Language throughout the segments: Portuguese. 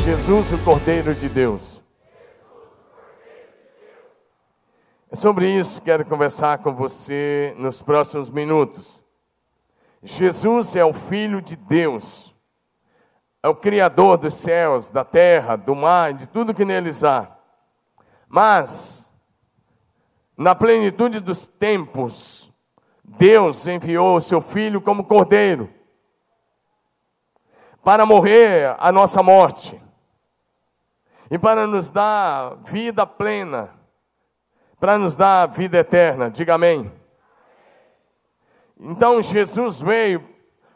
Jesus, o Cordeiro de Deus. É sobre isso que quero conversar com você nos próximos minutos. Jesus é o Filho de Deus. É o Criador dos céus, da terra, do mar, de tudo que neles há. Mas, na plenitude dos tempos, Deus enviou o seu Filho como Cordeiro para morrer a nossa morte e para nos dar vida plena, para nos dar vida eterna. Diga amém. Então Jesus veio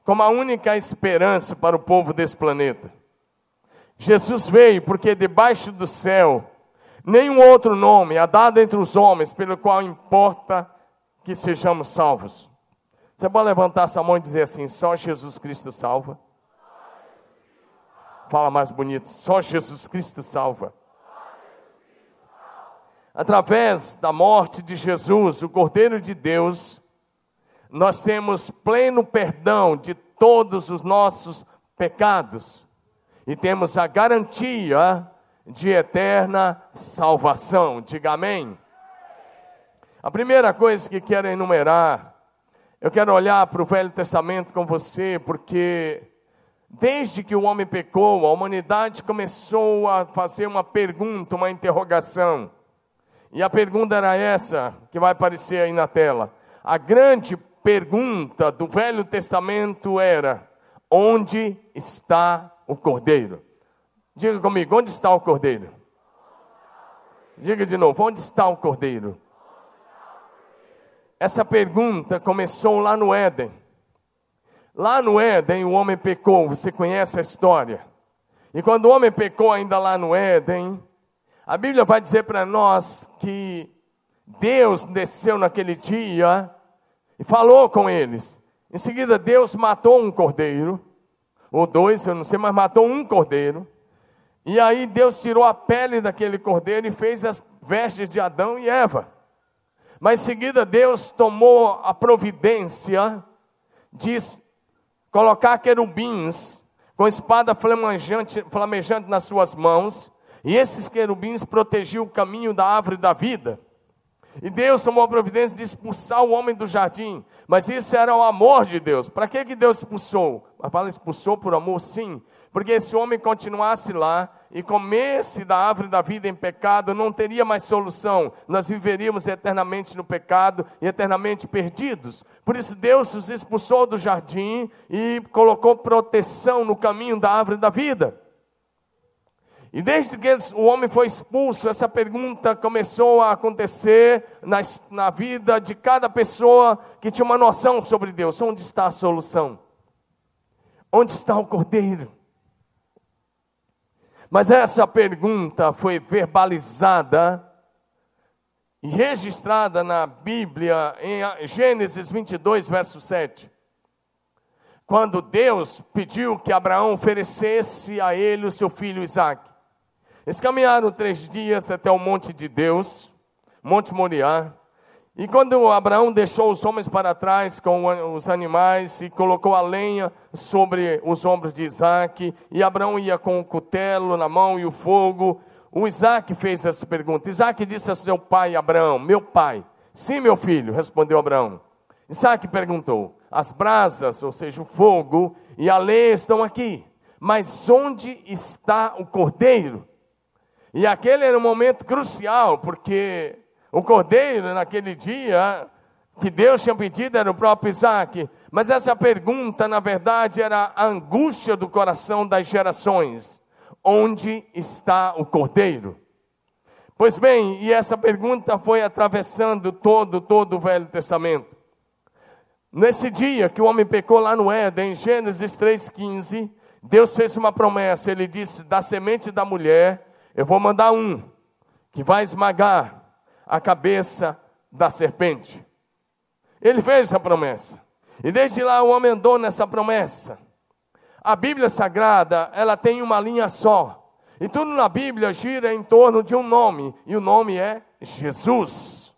como a única esperança para o povo desse planeta. Jesus veio porque debaixo do céu nenhum outro nome é dado entre os homens pelo qual importa que sejamos salvos. Você pode levantar essa mão e dizer assim: só Jesus Cristo salva? Fala mais bonito: só Jesus Cristo salva. Através da morte de Jesus, o Cordeiro de Deus, nós temos pleno perdão de todos os nossos pecados e temos a garantia de eterna salvação. Diga amém. A primeira coisa que quero enumerar, eu quero olhar para o Velho Testamento com você, porque desde que o homem pecou, a humanidade começou a fazer uma pergunta, uma interrogação. E a pergunta era essa, que vai aparecer aí na tela. A grande pergunta do Velho Testamento era: onde está o Cordeiro? Diga comigo: onde está o Cordeiro? Diga de novo: onde está o Cordeiro? Essa pergunta começou lá no Éden. Lá no Éden o homem pecou, você conhece a história. E quando o homem pecou ainda lá no Éden, a Bíblia vai dizer para nós que Deus desceu naquele dia e falou com eles. Em seguida Deus matou um cordeiro, ou dois, eu não sei, mas matou um cordeiro. E aí Deus tirou a pele daquele cordeiro e fez as vestes de Adão e Eva. Mas em seguida Deus tomou a providência de colocar querubins com espada flamejante nas suas mãos. E esses querubins protegiam o caminho da árvore da vida. E Deus tomou a providência de expulsar o homem do jardim. Mas isso era o amor de Deus. Para que Deus expulsou? A palavra expulsou por amor, sim. Porque se o homem continuasse lá e comesse da árvore da vida em pecado, não teria mais solução. Nós viveríamos eternamente no pecado e eternamente perdidos. Por isso Deus os expulsou do jardim e colocou proteção no caminho da árvore da vida. E desde que o homem foi expulso, essa pergunta começou a acontecer na vida de cada pessoa que tinha uma noção sobre Deus. Onde está a solução? Onde está o Cordeiro? Mas essa pergunta foi verbalizada e registrada na Bíblia em Gênesis 22, verso 7. Quando Deus pediu que Abraão oferecesse a ele o seu filho Isaque. Eles caminharam 3 dias até o monte de Deus, Monte Moriá. E quando Abraão deixou os homens para trás com os animais e colocou a lenha sobre os ombros de Isaque, e Abraão ia com o cutelo na mão e o fogo, o Isaque fez essa pergunta. Isaque disse a seu pai Abraão: meu pai. Sim, meu filho, respondeu Abraão. Isaque perguntou: as brasas, ou seja, o fogo e a lenha estão aqui, mas onde está o cordeiro? E aquele era um momento crucial, porque o cordeiro naquele dia que Deus tinha pedido era o próprio Isaque. Mas essa pergunta, na verdade, era a angústia do coração das gerações: onde está o cordeiro? Pois bem, e essa pergunta foi atravessando todo o Velho Testamento. Nesse dia que o homem pecou lá no Éden, em Gênesis 3,15, Deus fez uma promessa. Ele disse: da semente da mulher eu vou mandar um que vai esmagar a cabeça da serpente. Ele fez essa promessa. E desde lá o homem andou nessa promessa. A Bíblia Sagrada, ela tem uma linha só. E tudo na Bíblia gira em torno de um nome. E o nome é Jesus.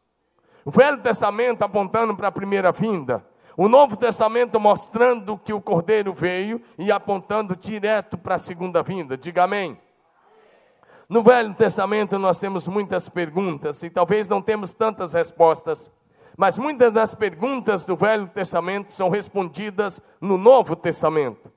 O Velho Testamento apontando para a primeira vinda. O Novo Testamento mostrando que o Cordeiro veio e apontando direto para a segunda vinda. Diga amém. No Velho Testamento nós temos muitas perguntas e talvez não temos tantas respostas, mas muitas das perguntas do Velho Testamento são respondidas no Novo Testamento.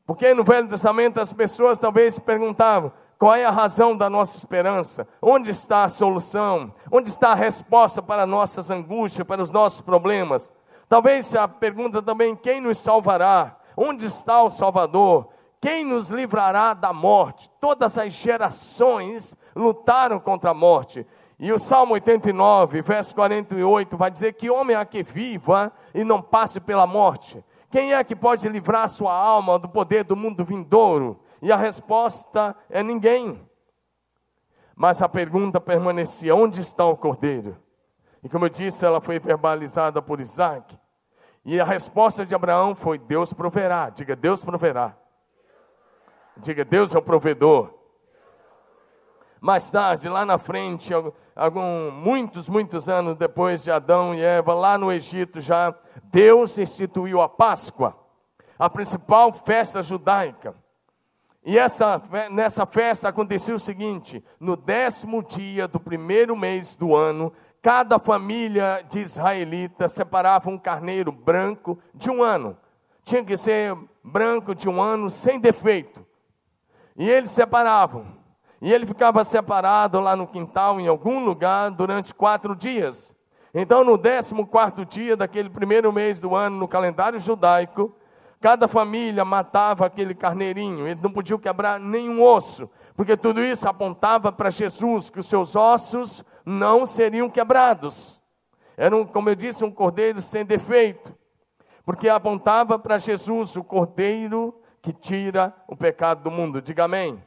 Porque no Velho Testamento as pessoas talvez perguntavam: qual é a razão da nossa esperança? Onde está a solução? Onde está a resposta para nossas angústias, para os nossos problemas? Talvez a pergunta também: quem nos salvará? Onde está o Salvador? Quem nos livrará da morte? Todas as gerações lutaram contra a morte. E o Salmo 89, verso 48, vai dizer: que homem há que viva e não passe pela morte? Quem é que pode livrar sua alma do poder do mundo vindouro? E a resposta é ninguém. Mas a pergunta permanecia: onde está o cordeiro? E como eu disse, ela foi verbalizada por Isaac. E a resposta de Abraão foi: Deus proverá. Diga: Deus proverá. Diga: Deus é o provedor. Mais tarde, lá na frente, muitos anos depois de Adão e Eva, lá no Egito já, Deus instituiu a Páscoa, a principal festa judaica. E nessa festa acontecia o seguinte: no 10º dia do primeiro mês do ano, cada família de israelitas separava um carneiro branco de um ano. Tinha que ser branco de um ano, sem defeito. E eles separavam. E ele ficava separado lá no quintal, em algum lugar, durante 4 dias. Então, no 14º dia daquele primeiro mês do ano, no calendário judaico, cada família matava aquele carneirinho. Eles não podiam quebrar nenhum osso, porque tudo isso apontava para Jesus, que os seus ossos não seriam quebrados. Era, como eu disse, um cordeiro sem defeito, porque apontava para Jesus, o cordeiro que tira o pecado do mundo. Diga amém.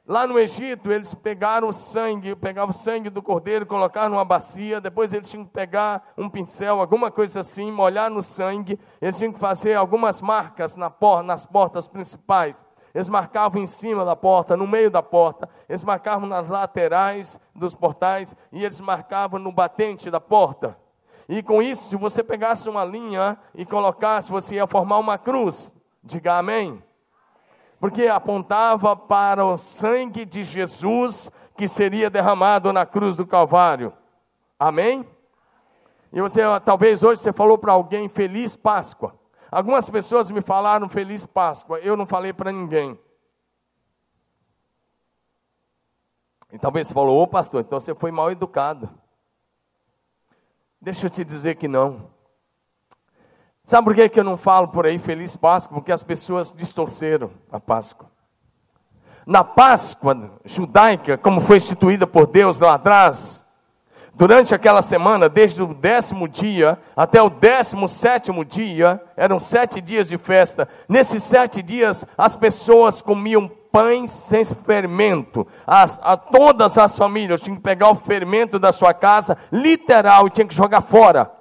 Lá no Egito, eles pegavam o sangue do cordeiro, colocaram numa bacia, depois eles tinham que pegar um pincel, alguma coisa assim, molhar no sangue, eles tinham que fazer algumas marcas nas portas principais. Eles marcavam em cima da porta, no meio da porta, eles marcavam nas laterais dos portais, e eles marcavam no batente da porta. E com isso, se você pegasse uma linha e colocasse, você ia formar uma cruz. Diga amém. Porque apontava para o sangue de Jesus que seria derramado na cruz do Calvário. Amém? E talvez hoje você falou para alguém: Feliz Páscoa. Algumas pessoas me falaram Feliz Páscoa, eu não falei para ninguém. E talvez você falou: ô pastor, então você foi mal educado. Deixa eu te dizer que não. Sabe por que eu não falo por aí Feliz Páscoa? Porque as pessoas distorceram a Páscoa. Na Páscoa judaica, como foi instituída por Deus lá atrás, durante aquela semana, desde o 10º dia até o 17º dia, eram 7 dias de festa. Nesses 7 dias, as pessoas comiam pães sem fermento. Todas as famílias tinham que pegar o fermento da sua casa, literal, e tinham que jogar fora.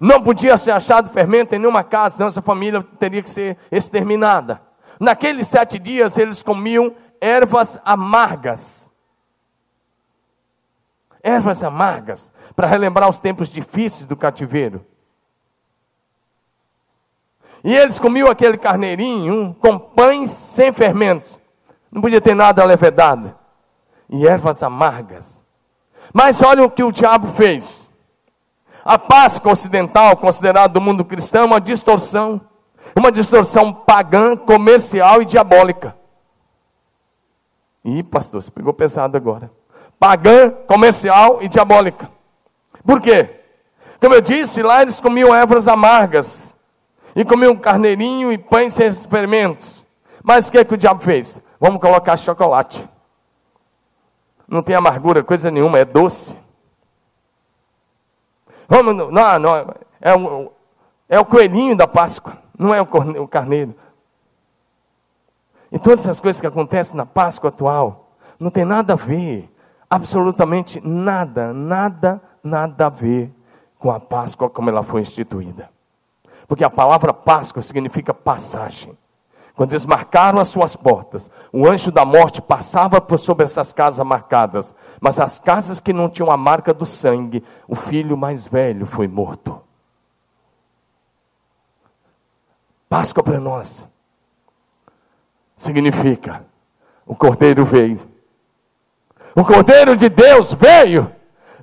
Não podia ser achado fermento em nenhuma casa, senão essa família teria que ser exterminada. Naqueles 7 dias eles comiam ervas amargas. Ervas amargas, para relembrar os tempos difíceis do cativeiro. E eles comiam aquele carneirinho com pães sem fermentos. Não podia ter nada levedado. E ervas amargas. Mas olha o que o diabo fez. A Páscoa ocidental, considerada do mundo cristão, é uma distorção pagã, comercial e diabólica. Ih, pastor, você pegou pesado agora. Pagã, comercial e diabólica. Por quê? Como eu disse, lá eles comiam ervas amargas. E comiam carneirinho e pães sem fermentos. Mas o que o diabo fez? Vamos colocar chocolate. Não tem amargura, coisa nenhuma, é doce. É o coelhinho da Páscoa, não é o carneiro. E todas essas coisas que acontecem na Páscoa atual, não tem nada a ver, absolutamente nada a ver com a Páscoa como ela foi instituída. Porque a palavra Páscoa significa passagem. Quando eles marcaram as suas portas, o anjo da morte passava por sobre essas casas marcadas. Mas as casas que não tinham a marca do sangue, o filho mais velho foi morto. Páscoa para nós significa O Cordeiro veio. O Cordeiro de Deus veio,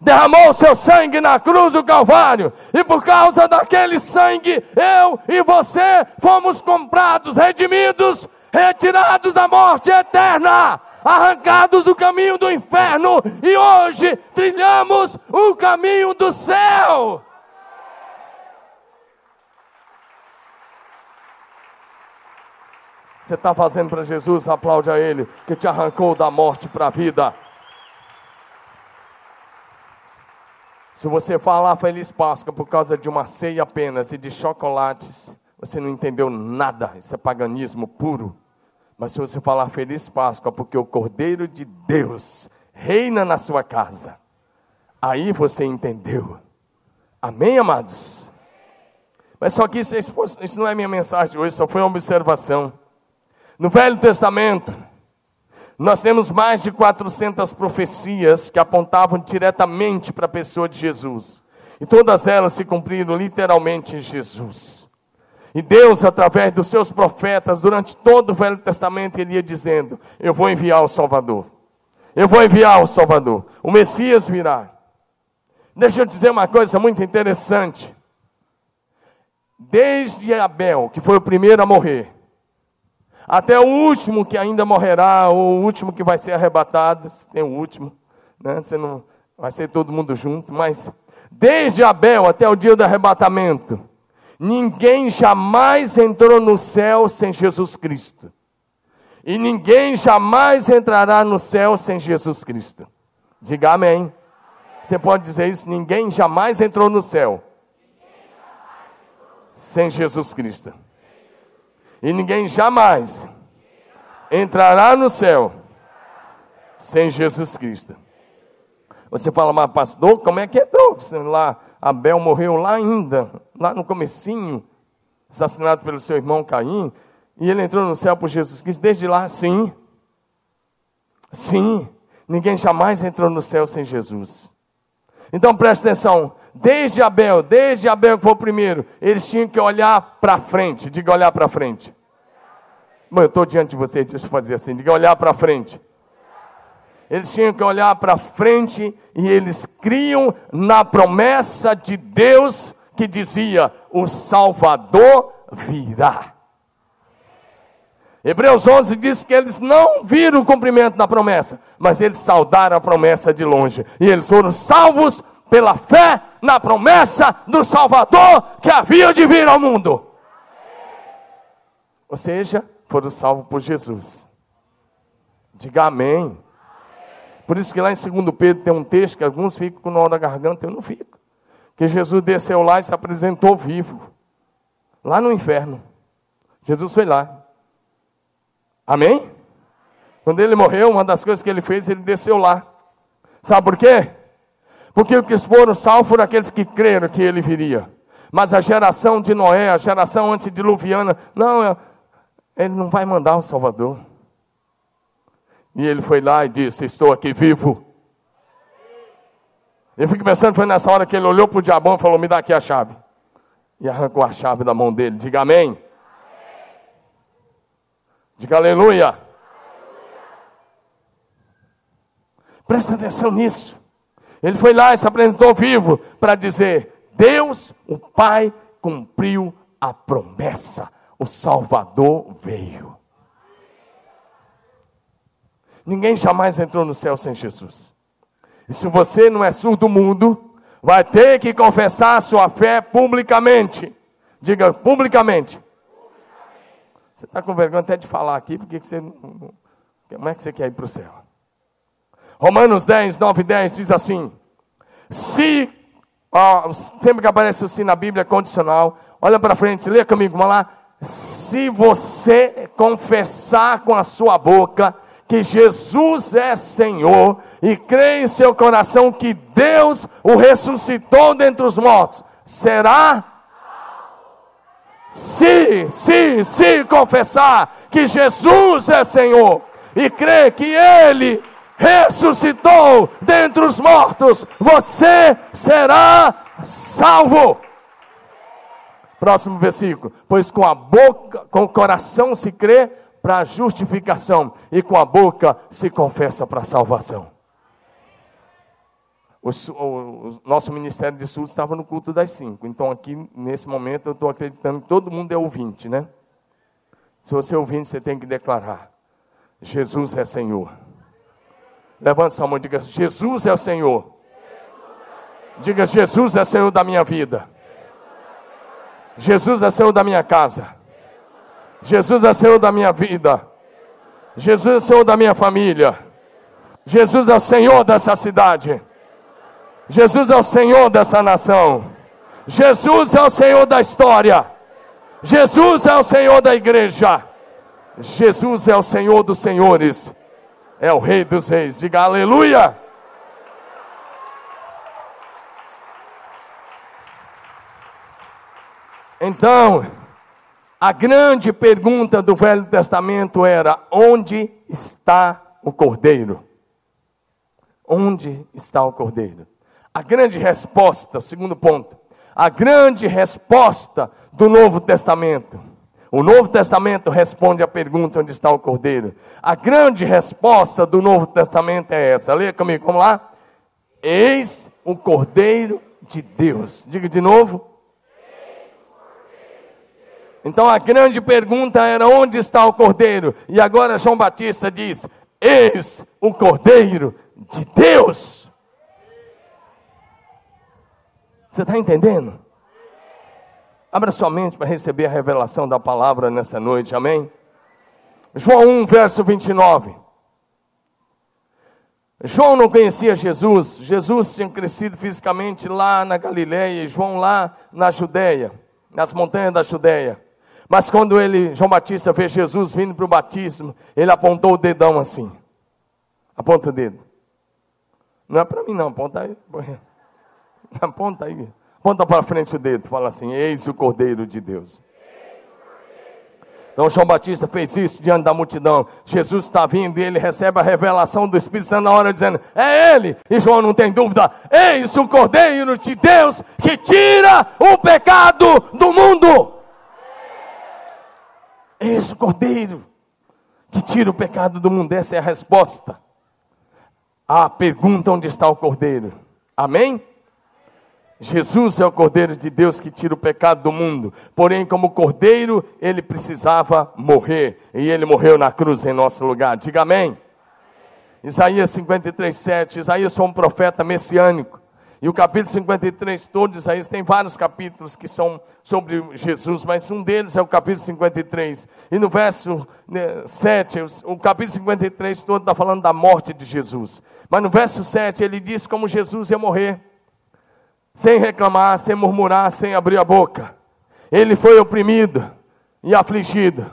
derramou o seu sangue na cruz do Calvário, e por causa daquele sangue, eu e você fomos comprados, redimidos, retirados da morte eterna, arrancados do caminho do inferno, e hoje trilhamos o caminho do céu. Você está fazendo para Jesus, aplaude a Ele, que te arrancou da morte para a vida. Se você falar Feliz Páscoa por causa de uma ceia apenas e de chocolates, você não entendeu nada, isso é paganismo puro. Mas se você falar Feliz Páscoa porque o Cordeiro de Deus reina na sua casa, aí você entendeu. Amém, amados? Mas só que isso não é minha mensagem hoje, só foi uma observação. No Velho Testamento, nós temos mais de 400 profecias que apontavam diretamente para a pessoa de Jesus. E todas elas se cumpriram literalmente em Jesus. E Deus, através dos seus profetas, durante todo o Velho Testamento, Ele ia dizendo: eu vou enviar o Salvador. Eu vou enviar o Salvador. O Messias virá. Deixa eu dizer uma coisa muito interessante. Desde Abel, que foi o primeiro a morrer, até o último que ainda morrerá, ou o último que vai ser arrebatado, se tem o último, né? Você não vai ser todo mundo junto, mas desde Abel até o dia do arrebatamento, ninguém jamais entrou no céu sem Jesus Cristo. E ninguém jamais entrará no céu sem Jesus Cristo. Diga amém. Você pode dizer isso? Ninguém jamais entrou no céu sem Jesus Cristo. E ninguém jamais entrará no céu sem Jesus Cristo. Você fala: mas pastor, como é que entrou? Lá, Abel morreu lá ainda, lá no comecinho, assassinado pelo seu irmão Caim, e ele entrou no céu por Jesus Cristo. Desde lá, sim. Sim, ninguém jamais entrou no céu sem Jesus. Então presta atenção, desde Abel que foi o primeiro, eles tinham que olhar para frente. Diga: olhar para frente. Bom, eu estou diante de vocês, deixa eu fazer assim, diga: olhar para frente. Eles tinham que olhar para frente e eles criam na promessa de Deus que dizia: o Salvador virá. Hebreus 11 diz que eles não viram o cumprimento da promessa, mas eles saudaram a promessa de longe. E eles foram salvos pela fé na promessa do Salvador que havia de vir ao mundo. Ou seja, foram salvos por Jesus. Diga amém. Por isso que lá em 2 Pedro tem um texto que alguns ficam com nó na garganta, eu não fico. Que Jesus desceu lá e se apresentou vivo. Lá no inferno. Jesus foi lá. Amém? Quando ele morreu, uma das coisas que ele fez, ele desceu lá. Sabe por quê? Porque os que foram salvos foram aqueles que creram que ele viria. Mas a geração de Noé, a geração antediluviana, não, ele não vai mandar o Salvador. E ele foi lá e disse: estou aqui vivo. Eu fico pensando, foi nessa hora que ele olhou para o diabão e falou: me dá aqui a chave. E arrancou a chave da mão dele. Diga amém. Diga aleluia. Presta atenção nisso. Ele foi lá e se apresentou vivo para dizer: Deus, o Pai, cumpriu a promessa. O Salvador veio. Ninguém jamais entrou no céu sem Jesus. E se você não é surdo mudo, vai ter que confessar a sua fé publicamente. Diga publicamente. Você está com vergonha até de falar aqui, porque você, como é que você quer ir para o céu? Romanos 10, 9 e 10 diz assim: sempre que aparece o "se" na Bíblia é condicional, olha para frente, lê comigo, vamos lá. Se você confessar com a sua boca que Jesus é Senhor e crer em seu coração que Deus o ressuscitou dentre os mortos, será? Se confessar que Jesus é Senhor e crer que Ele ressuscitou dentre os mortos, você será salvo. Próximo versículo: pois com a boca, com o coração se crê para a justificação, e com a boca se confessa para a salvação. O nosso Ministério de Estudos estava no culto das 5. Então aqui, nesse momento, eu estou acreditando que todo mundo é ouvinte, né? Se você é ouvinte, você tem que declarar: Jesus é Senhor. Levante sua mão e diga: Jesus é o Senhor. Diga: Jesus é Senhor da minha vida. Jesus é Senhor da minha casa. Jesus é Senhor da minha vida. Jesus é Senhor da minha família. Jesus é o Senhor dessa cidade. Jesus é o Senhor dessa nação. Jesus é o Senhor da história. Jesus é o Senhor da igreja. Jesus é o Senhor dos senhores. É o Rei dos reis. Diga aleluia. Então, a grande pergunta do Velho Testamento era: onde está o Cordeiro? Onde está o Cordeiro? A grande resposta, segundo ponto, a grande resposta do Novo Testamento. O Novo Testamento responde à pergunta: onde está o Cordeiro? A grande resposta do Novo Testamento é essa. Leia comigo, vamos lá. Eis o Cordeiro de Deus. Diga de novo. Então a grande pergunta era: onde está o Cordeiro? E agora João Batista diz: eis o Cordeiro de Deus. Você está entendendo? Abra sua mente para receber a revelação da palavra nessa noite, amém? João 1, verso 29. João não conhecia Jesus. Jesus tinha crescido fisicamente lá na Galileia e João lá na Judeia, nas montanhas da Judeia. Mas quando João Batista vê Jesus vindo para o batismo, ele apontou o dedão assim. Aponta o dedo. Não é para mim não, aponta aí. Aponta aí. Aponta para frente o dedo. Fala assim: eis o Cordeiro de Deus. Então João Batista fez isso diante da multidão. Jesus está vindo e ele recebe a revelação do Espírito Santo na hora, dizendo: é ele. E João não tem dúvida: eis o Cordeiro de Deus que tira o pecado do mundo. Eis o Cordeiro que tira o pecado do mundo. Essa é a resposta à pergunta: onde está o Cordeiro? Amém? Jesus é o Cordeiro de Deus que tira o pecado do mundo. Porém, como Cordeiro, ele precisava morrer. E ele morreu na cruz em nosso lugar. Diga amém. Isaías 53, 7. Isaías foi um profeta messiânico. E o capítulo 53 todo, Isaías, tem vários capítulos que são sobre Jesus, mas um deles é o capítulo 53. E no verso 7, o capítulo 53 todo está falando da morte de Jesus. Mas no verso 7 ele diz como Jesus ia morrer. Sem reclamar, sem murmurar, sem abrir a boca. Ele foi oprimido e afligido,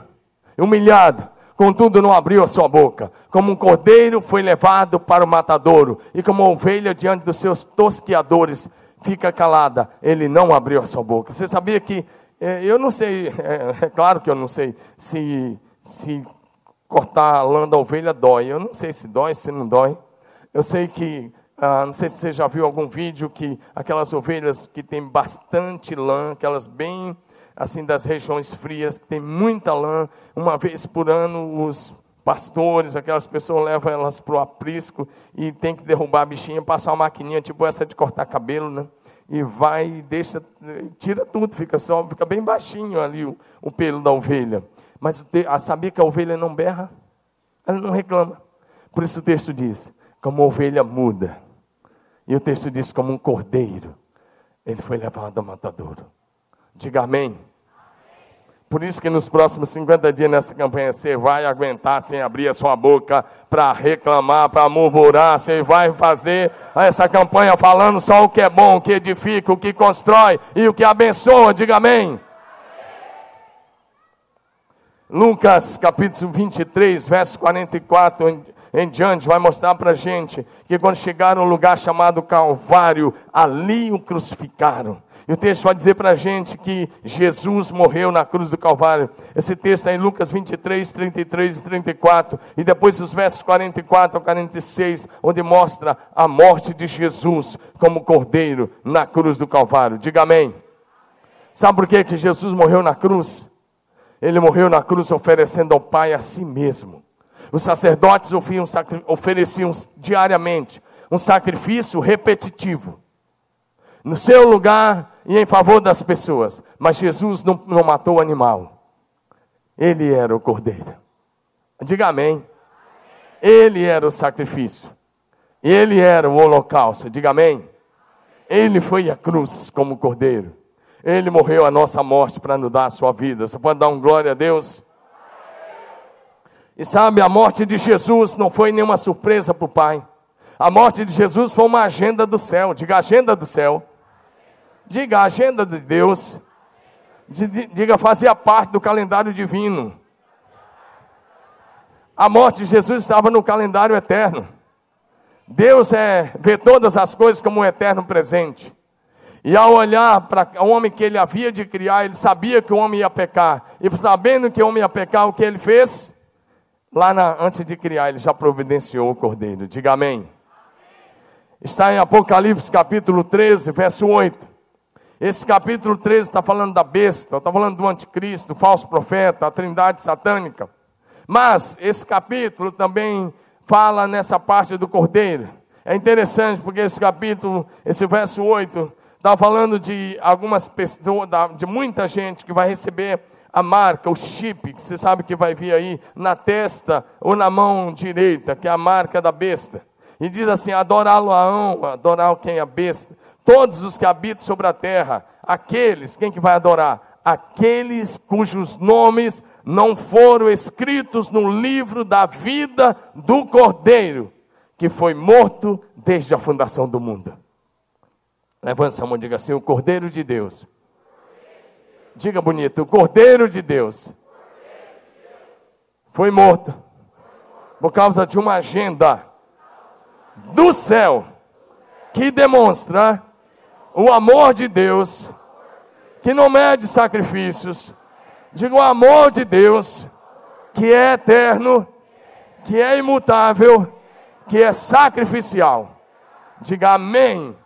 humilhado, contudo não abriu a sua boca. Como um cordeiro foi levado para o matadouro, e como uma ovelha diante dos seus tosqueadores fica calada, ele não abriu a sua boca. Você sabia que, eu não sei, é claro que eu não sei, se cortar a lã da ovelha dói. Eu não sei se dói, se não dói. Eu sei que, não sei se você já viu algum vídeo que aquelas ovelhas que tem bastante lã, aquelas bem assim das regiões frias, que tem muita lã, uma vez por ano os pastores, aquelas pessoas levam elas para o aprisco e tem que derrubar a bichinha, passar uma maquininha tipo essa de cortar cabelo, né? E vai e deixa, tira tudo, fica bem baixinho ali o pelo da ovelha. Mas sabia que a ovelha não berra? Ela não reclama. Por isso o texto diz: como uma ovelha muda. E o texto diz: como um cordeiro, ele foi levado ao matadouro. Diga amém. Por isso que nos próximos 50 dias nessa campanha, você vai aguentar sem abrir a sua boca para reclamar, para murmurar. Você vai fazer essa campanha falando só o que é bom, o que edifica, o que constrói e o que abençoa. Diga amém. Lucas capítulo 23, verso 44 em diante, vai mostrar para a gente que quando chegaram ao lugar chamado Calvário, ali o crucificaram. E o texto vai dizer para a gente que Jesus morreu na cruz do Calvário. Esse texto é em Lucas 23, 33 e 34. E depois os versos 44 a 46, onde mostra a morte de Jesus como cordeiro na cruz do Calvário. Diga amém. Sabe por que Jesus morreu na cruz? Ele morreu na cruz oferecendo ao Pai a si mesmo. Os sacerdotes ofereciam diariamente um sacrifício repetitivo, no seu lugar e em favor das pessoas. Mas Jesus não matou o animal. Ele era o cordeiro. Diga amém. Ele era o sacrifício. Ele era o holocausto. Diga amém. Ele foi à cruz como cordeiro. Ele morreu a nossa morte para nos dar a sua vida. Você pode dar um glória a Deus? E sabe, a morte de Jesus não foi nenhuma surpresa para o Pai. A morte de Jesus foi uma agenda do céu. Diga agenda do céu. Diga agenda de Deus. Diga fazia parte do calendário divino. A morte de Jesus estava no calendário eterno. Deus vê todas as coisas como um eterno presente. E ao olhar para o homem que ele havia de criar, ele sabia que o homem ia pecar. E sabendo que o homem ia pecar, o que ele fez? Antes de criar, ele já providenciou o cordeiro. Diga amém. Está em Apocalipse capítulo 13, verso 8. Esse capítulo 13 está falando da besta, está falando do anticristo, do falso profeta, a trindade satânica. Mas esse capítulo também fala nessa parte do cordeiro. É interessante porque esse capítulo, esse verso 8... está falando de algumas pessoas, de muita gente que vai receber a marca, o chip, que você sabe que vai vir aí na testa ou na mão direita, que é a marca da besta. E diz assim, adorá-lo-ão, adorar quem é a besta. Todos os que habitam sobre a terra, aqueles, quem que vai adorar? Aqueles cujos nomes não foram escritos no livro da vida do Cordeiro, que foi morto desde a fundação do mundo. Levanta essa mão e diga assim, o Cordeiro de Deus. Diga bonito, o Cordeiro de Deus foi morto por causa de uma agenda do céu que demonstra o amor de Deus, que não mede sacrifícios. Diga o amor de Deus, que é eterno, que é imutável, que é sacrificial. Diga amém.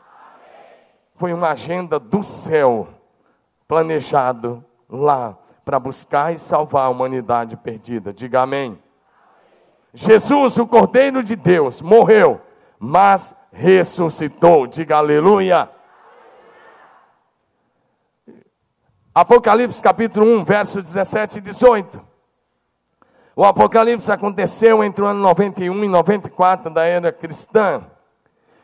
Foi uma agenda do céu, planejado lá, para buscar e salvar a humanidade perdida. Diga amém. Jesus, o Cordeiro de Deus, morreu, mas ressuscitou. Diga aleluia. Apocalipse capítulo 1, versos 17 e 18. O Apocalipse aconteceu entre o ano 91 e 94 da era cristã.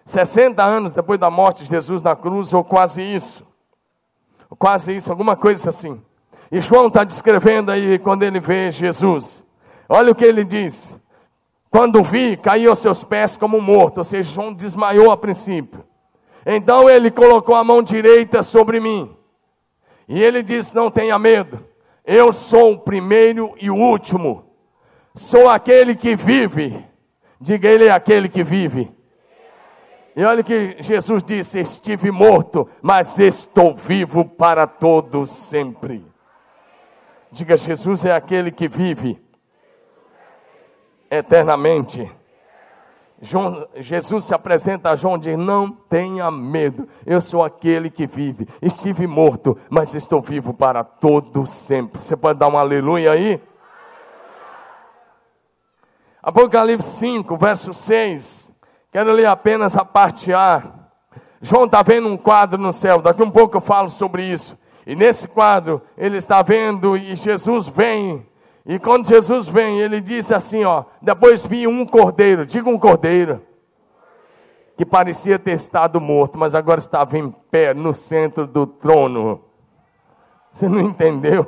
60 anos depois da morte de Jesus na cruz, ou quase isso, alguma coisa assim. E João está descrevendo aí quando ele vê Jesus. Olha o que ele diz. Quando vi, caí aos seus pés como morto. Ou seja, João desmaiou a princípio. Então ele colocou a mão direita sobre mim. E ele disse, não tenha medo. Eu sou o primeiro e o último. Sou aquele que vive. Diga, ele é aquele que vive. E olha que Jesus disse, estive morto, mas estou vivo para todos sempre. Diga, Jesus é aquele que vive eternamente. Jesus se apresenta a João e diz, não tenha medo, eu sou aquele que vive. Estive morto, mas estou vivo para todos sempre. Você pode dar um aleluia aí? Apocalipse 5, verso 6. Quero ler apenas a parte A. João está vendo um quadro no céu. Daqui um pouco eu falo sobre isso. E nesse quadro, ele está vendo e Jesus vem. E quando Jesus vem, ele diz assim, depois vi um cordeiro. Diga um cordeiro. Que parecia ter estado morto, mas agora estava em pé no centro do trono. Você não entendeu?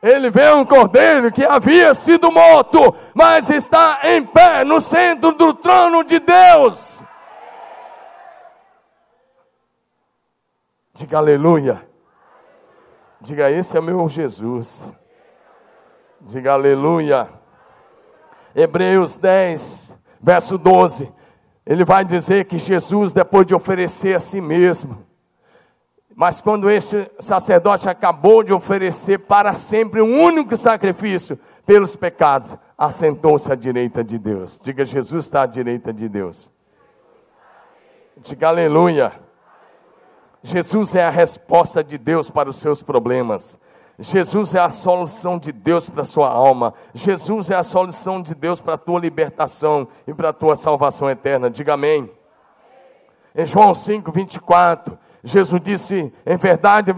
Ele vê um cordeiro que havia sido morto, mas está em pé no centro do trono de Deus. Diga aleluia. Diga, esse é meu Jesus. Diga aleluia. Hebreus 10, verso 12. Ele vai dizer que Jesus, depois de oferecer a si mesmo, mas quando este sacerdote acabou de oferecer para sempre um único sacrifício pelos pecados, assentou-se à direita de Deus. Diga, Jesus está à direita de Deus. Diga aleluia. Jesus é a resposta de Deus para os seus problemas. Jesus é a solução de Deus para a sua alma. Jesus é a solução de Deus para a tua libertação e para a tua salvação eterna. Diga amém. Em João 5, 24, Jesus disse: em verdade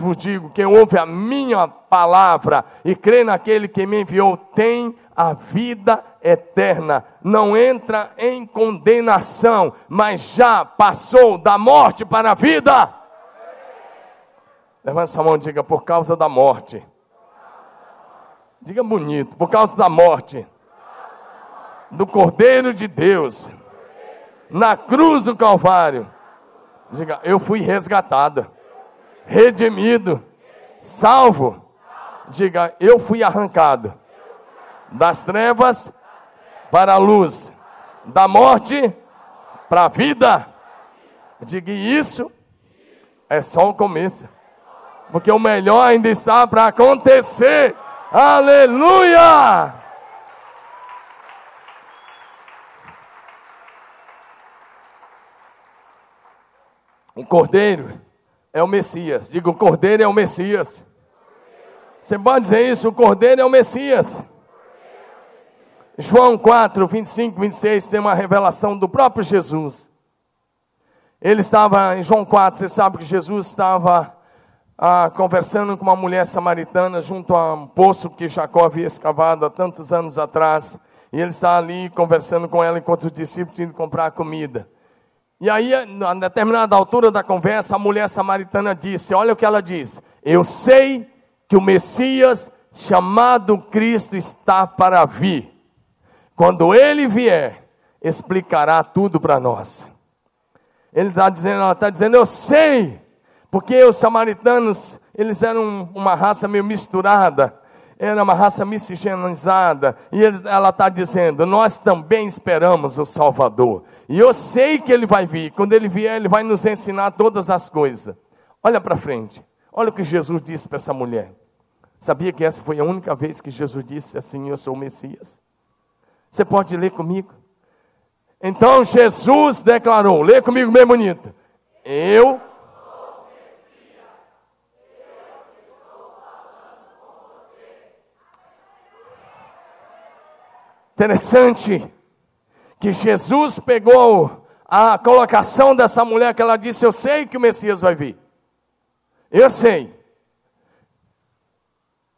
vos digo, quem ouve a minha palavra e crê naquele que me enviou, tem a vida eterna. Não entra em condenação, mas já passou da morte para a vida. Levanta essa mão e diga: por causa da morte. Diga bonito: por causa da morte do Cordeiro de Deus na cruz do Calvário. Diga: eu fui resgatado, redimido, salvo. Diga: eu fui arrancado das trevas para a luz, da morte para a vida. Diga: isso é só o começo, porque o melhor ainda está para acontecer. Aleluia! O Cordeiro é o Messias. Diga: o Cordeiro é o Messias. Você pode dizer isso? O Cordeiro é o Messias. João 4, 25, 26 tem uma revelação do próprio Jesus. Ele estava em João 4, você sabe que Jesus estava conversando com uma mulher samaritana junto a um poço que Jacó havia escavado há tantos anos atrás. E ele está ali conversando com ela enquanto os discípulos iam comprar comida. E aí, a determinada altura da conversa, a mulher samaritana disse, olha o que ela diz: eu sei que o Messias chamado Cristo está para vir. Quando ele vier, explicará tudo para nós. Ela está dizendo, eu sei, porque os samaritanos, eles eram uma raça meio misturada, era uma raça miscigenizada, e ela está dizendo, nós também esperamos o Salvador, e eu sei que ele vai vir, quando ele vier, ele vai nos ensinar todas as coisas. Olha para frente, olha o que Jesus disse para essa mulher. Sabia que essa foi a única vez que Jesus disse assim, eu sou o Messias? Você pode ler comigo? Então Jesus declarou, lê comigo bem bonito, eu interessante que Jesus pegou a colocação dessa mulher que ela disse, eu sei que o Messias vai vir. Eu sei.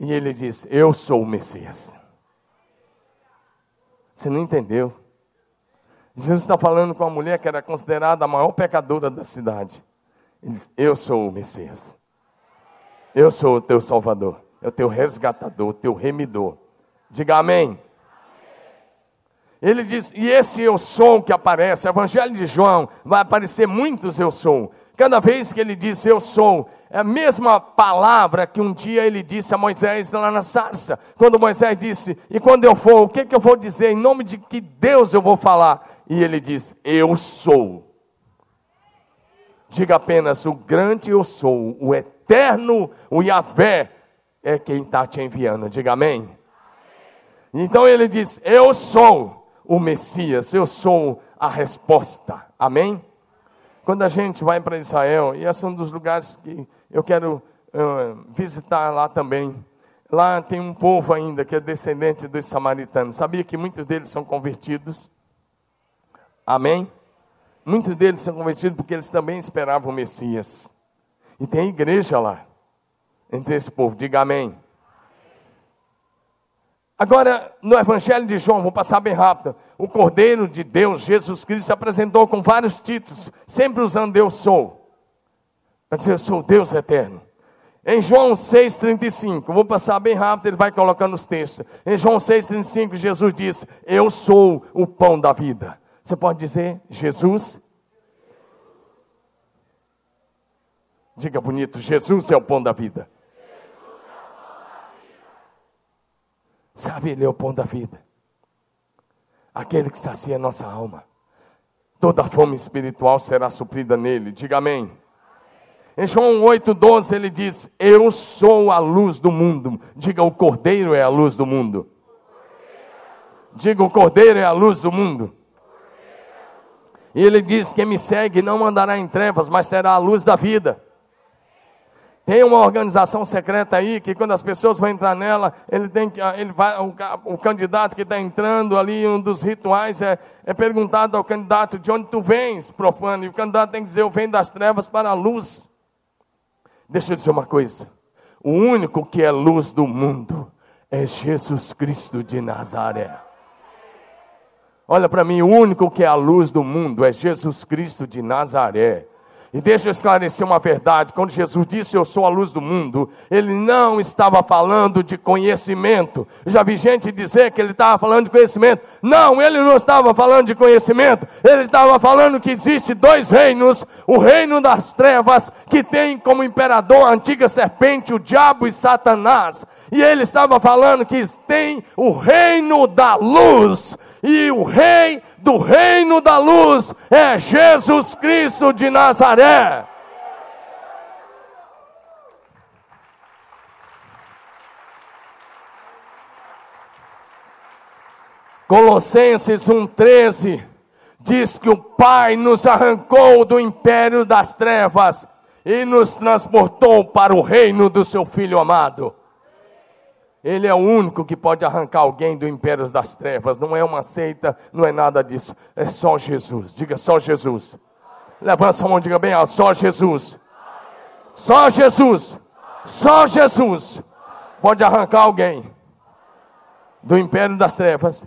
E ele disse, eu sou o Messias. Você não entendeu? Jesus está falando com uma mulher que era considerada a maior pecadora da cidade. Ele diz, eu sou o Messias. Eu sou o teu Salvador. É o teu resgatador, o teu remidor. Diga amém. Ele diz, e esse eu sou que aparece, o Evangelho de João, vai aparecer muitos eu sou. Cada vez que ele diz eu sou, é a mesma palavra que um dia ele disse a Moisés lá na sarça. Quando Moisés disse, e quando eu for, o que eu vou dizer? Em nome de que Deus eu vou falar? E ele diz, eu sou. Diga apenas, o grande eu sou, o eterno, o Yahvé, é quem está te enviando. Diga amém. Então ele diz, eu sou o Messias, eu sou a resposta, amém? Quando a gente vai para Israel, e esse é um dos lugares que eu quero visitar lá também, lá tem um povo ainda que é descendente dos samaritanos, sabia que muitos deles são convertidos? Amém? Muitos deles são convertidos porque eles também esperavam o Messias, e tem igreja lá, entre esse povo, diga amém. Agora, no Evangelho de João, vou passar bem rápido, o Cordeiro de Deus, Jesus Cristo, se apresentou com vários títulos, sempre usando eu sou. Vai dizer, eu sou o Deus eterno. Em João 6,35, vou passar bem rápido, ele vai colocando os textos. Em João 6,35, Jesus diz, eu sou o pão da vida. Você pode dizer, Jesus? Diga bonito, Jesus é o pão da vida. Sabe, ele é o pão da vida. Aquele que sacia a nossa alma. Toda fome espiritual será suprida nele. Diga amém. Em João 8,12 ele diz, eu sou a luz do mundo. Diga, o Cordeiro é a luz do mundo. Diga, o Cordeiro é a luz do mundo. E ele diz, quem me segue não andará em trevas, mas terá a luz da vida. Tem uma organização secreta aí, que quando as pessoas vão entrar nela, o candidato que está entrando ali, um dos rituais é perguntado ao candidato: de onde tu vens, profano? E o candidato tem que dizer: eu venho das trevas para a luz. Deixa eu dizer uma coisa: o único que é luz do mundo é Jesus Cristo de Nazaré. Olha para mim, o único que é a luz do mundo é Jesus Cristo de Nazaré. E deixa eu esclarecer uma verdade: quando Jesus disse eu sou a luz do mundo, Ele não estava falando de conhecimento. Eu já vi gente dizer que Ele estava falando de conhecimento. Não, Ele não estava falando de conhecimento. Ele estava falando que existe dois reinos: o reino das trevas, que tem como imperador a antiga serpente, o diabo e Satanás. E Ele estava falando que tem o reino da luz, e o rei do reino da luz é Jesus Cristo de Nazaré. Colossenses 1,13 diz que o Pai nos arrancou do império das trevas e nos transportou para o reino do seu Filho amado. Ele é o único que pode arrancar alguém do império das trevas. Não é uma seita, não é nada disso. É só Jesus. Diga: só Jesus. Levanta a mão e diga bem alto: só Jesus. Só Jesus. Só Jesus pode arrancar alguém do império das trevas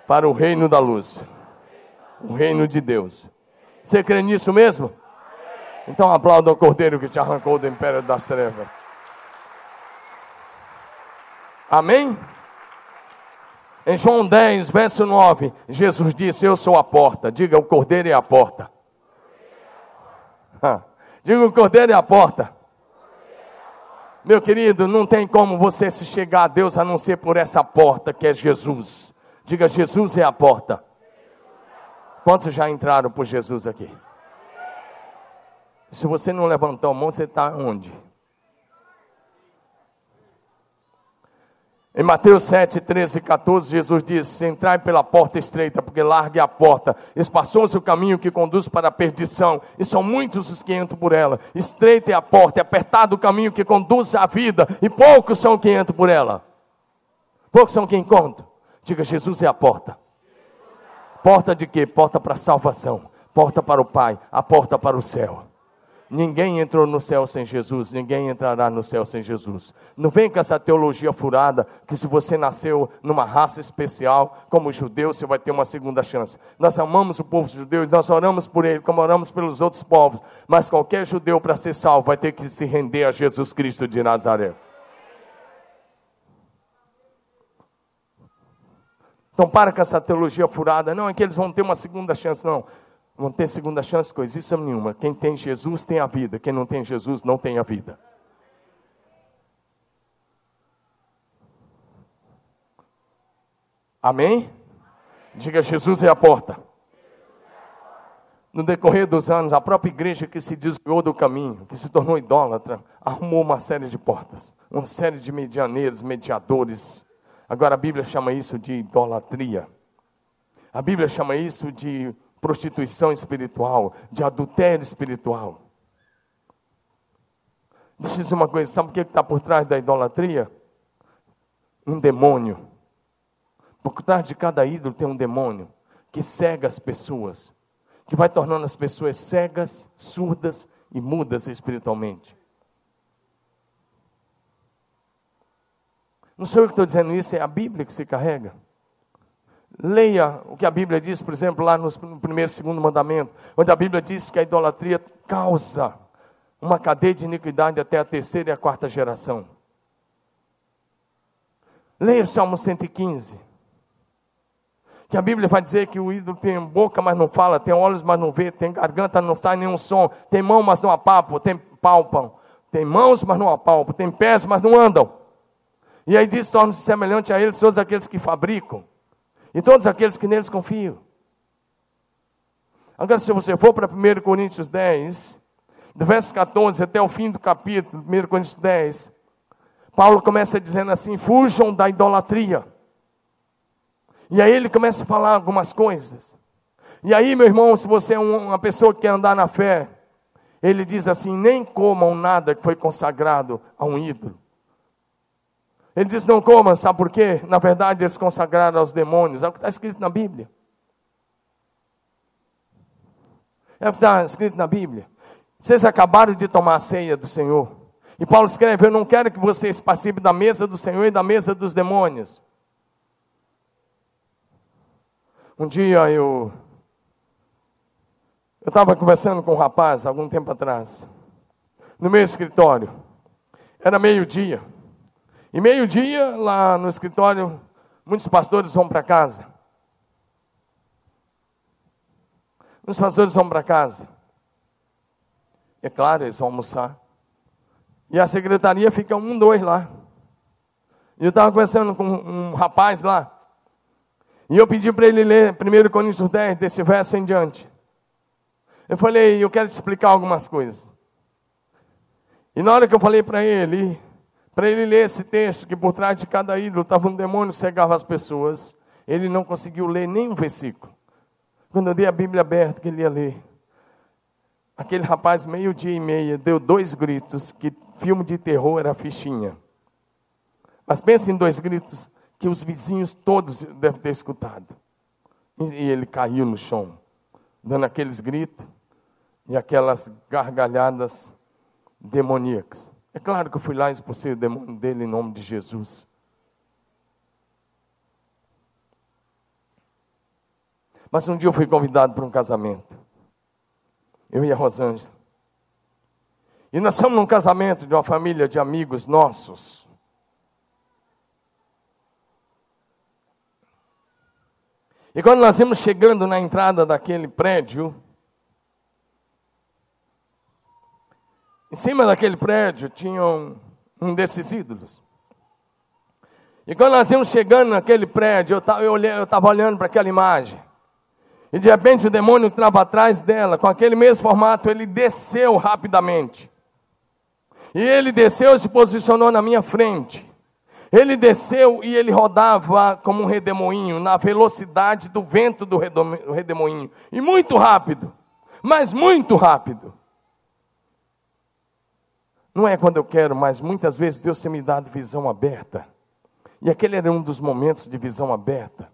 para o reino da luz, o reino de Deus. Você crê nisso mesmo? Então aplauda o Cordeiro que te arrancou do império das trevas. Amém? Em João 10, verso 9, Jesus disse: eu sou a porta. Diga: o Cordeiro é a porta. Diga: o Cordeiro é a porta. Meu querido, não tem como você se chegar a Deus a não ser por essa porta que é Jesus. Diga: Jesus é a porta. Quantos já entraram por Jesus aqui? Se você não levantou a mão, você está onde? Em Mateus 7, 13 e 14, Jesus disse: entrai pela porta estreita, porque larga é a porta, espaçoso o caminho que conduz para a perdição, e são muitos os que entram por ela. Estreita é a porta, é apertado o caminho que conduz à vida, e poucos são que entram por ela. Poucos são que encontram. Diga: Jesus é a porta. Porta de quê? Porta para a salvação, porta para o Pai, a porta para o céu. Ninguém entrou no céu sem Jesus, ninguém entrará no céu sem Jesus. Não vem com essa teologia furada, que se você nasceu numa raça especial, como judeu, você vai ter uma segunda chance. Nós amamos o povo judeu e nós oramos por ele, como oramos pelos outros povos. Mas qualquer judeu, para ser salvo, vai ter que se render a Jesus Cristo de Nazaré. Então para com essa teologia furada. Não, é que eles vão ter uma segunda chance. Não, não tem segunda chance, coisíssima nenhuma. Quem tem Jesus tem a vida. Quem não tem Jesus não tem a vida. Amém? Diga: Jesus é a porta. No decorrer dos anos, a própria igreja que se desviou do caminho, que se tornou idólatra, arrumou uma série de portas, uma série de medianeiros, mediadores. Agora a Bíblia chama isso de idolatria. A Bíblia chama isso de prostituição espiritual, de adultério espiritual. Deixa eu dizer uma coisa: sabe o que está por trás da idolatria? Um demônio. Por trás de cada ídolo tem um demônio que cega as pessoas, que vai tornando as pessoas cegas, surdas e mudas espiritualmente. Não sou eu que estou dizendo isso, é a Bíblia que se carrega. Leia o que a Bíblia diz, por exemplo, lá no primeiro e segundo mandamento, onde a Bíblia diz que a idolatria causa uma cadeia de iniquidade até a terceira e a quarta geração. Leia o Salmo 115, que a Bíblia vai dizer que o ídolo tem boca, mas não fala, tem olhos, mas não vê, tem garganta, não sai nenhum som, tem mão, mas não apalpam, tem mãos, mas não apalpam, tem pés, mas não andam. E aí diz: torna-se semelhante a eles todos aqueles que fabricam, e todos aqueles que neles confiam. Agora, se você for para 1 Coríntios 10, do verso 14 até o fim do capítulo, 1 Coríntios 10, Paulo começa dizendo assim: fujam da idolatria. E aí ele começa a falar algumas coisas. E aí, meu irmão, se você é uma pessoa que quer andar na fé, Ele diz assim: nem comam nada que foi consagrado a um ídolo. Ele diz: não comam, sabe por quê? Na verdade, eles consagraram aos demônios. É o que está escrito na Bíblia. É o que está escrito na Bíblia. Vocês acabaram de tomar a ceia do Senhor. E Paulo escreve: eu não quero que vocês participem da mesa do Senhor e da mesa dos demônios. Um dia eu estava conversando com um rapaz, algum tempo atrás, no meu escritório. Era meio-dia. E meio-dia, lá no escritório, muitos pastores vão para casa. Muitos pastores vão para casa. É claro, eles vão almoçar. E a secretaria fica 1, 2 lá. E eu estava conversando com um rapaz lá. E eu pedi para ele ler 1 Coríntios 10, desse verso em diante. Eu falei: eu quero te explicar algumas coisas. E na hora que eu falei para ele ler esse texto, que por trás de cada ídolo estava um demônio que cegava as pessoas, ele não conseguiu ler nem um versículo. Quando eu dei a Bíblia aberta, que ele ia ler, aquele rapaz, 12:30, deu 2 gritos, que filme de terror era fichinha. Mas pense em 2 gritos que os vizinhos todos devem ter escutado. E ele caiu no chão, dando aqueles gritos e aquelas gargalhadas demoníacas. É claro que eu fui lá e expulsei o demônio dele em nome de Jesus. Mas um dia eu fui convidado para um casamento. Eu e a Rosângela. E nós fomos num casamento de uma família de amigos nossos. E quando nós íamos chegando na entrada daquele prédio, em cima daquele prédio tinha um desses ídolos. E quando nós íamos chegando naquele prédio, eu estava olhando para aquela imagem. E de repente o demônio que estava atrás dela, com aquele mesmo formato, ele desceu rapidamente. E ele desceu e se posicionou na minha frente. Ele desceu e ele rodava como um redemoinho, na velocidade do vento do redemoinho. E muito rápido, mas muito rápido. Não é quando eu quero, mas muitas vezes Deus tem me dado visão aberta. E aquele era um dos momentos de visão aberta.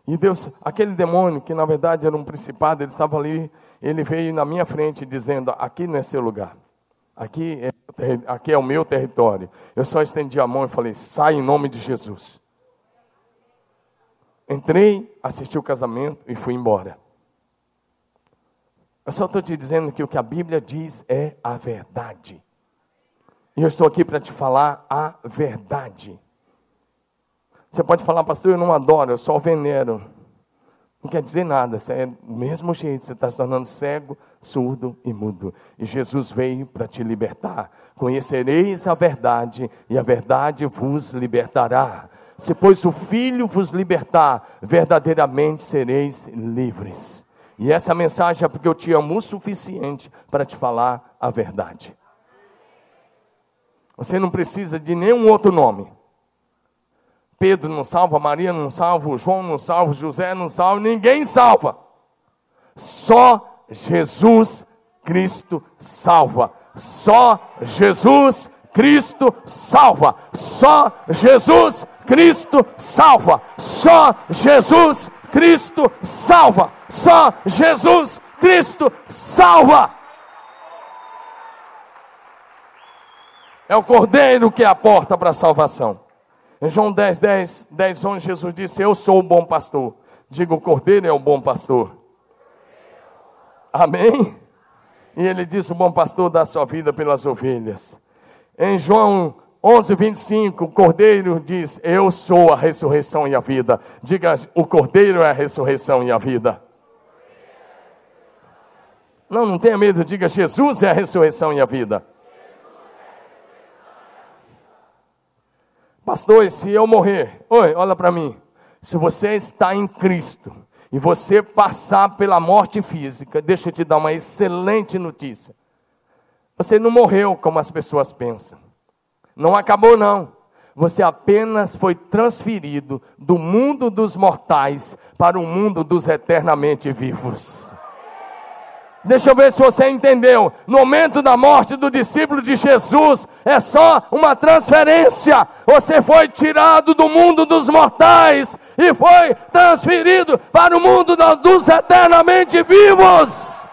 E Deus, aquele demônio que na verdade era um principado, ele estava ali, ele veio na minha frente dizendo: aqui não é seu lugar. Aqui é o meu território. Eu só estendi a mão e falei: sai em nome de Jesus. Entrei, assisti o casamento e fui embora. Eu só estou te dizendo que o que a Bíblia diz é a verdade. E eu estou aqui para te falar a verdade. Você pode falar: pastor, eu não adoro, eu só venero. Não quer dizer nada, é do mesmo jeito, você está se tornando cego, surdo e mudo. E Jesus veio para te libertar. Conhecereis a verdade, e a verdade vos libertará. Se pois o Filho vos libertar, verdadeiramente sereis livres. E essa mensagem é porque eu te amo o suficiente para te falar a verdade. Você não precisa de nenhum outro nome. Pedro não salva, Maria não salva, João não salva, José não salva, ninguém salva. Só Jesus Cristo salva. Só Jesus Cristo salva. Só Jesus Cristo salva. Só Jesus Cristo salva. Só Jesus Cristo salva. É o Cordeiro que é a porta para a salvação. Em João 10, 11, Jesus disse: eu sou o bom pastor. Diga: o Cordeiro é o bom pastor. Amém? E ele diz: o bom pastor dá sua vida pelas ovelhas. Em João 11, 25, o Cordeiro diz: eu sou a ressurreição e a vida. Diga: o Cordeiro é a ressurreição e a vida. Não tenha medo, diga: Jesus é a ressurreição e a vida. Pastor, se eu morrer, olha para mim, se você está em Cristo e você passar pela morte física, deixa eu te dar uma excelente notícia. Você não morreu como as pessoas pensam. Não acabou não. Você apenas foi transferido do mundo dos mortais para o mundo dos eternamente vivos. Deixa eu ver se você entendeu. No momento da morte do discípulo de Jesus, é só uma transferência. Você foi tirado do mundo dos mortais e foi transferido para o mundo dos eternamente vivos.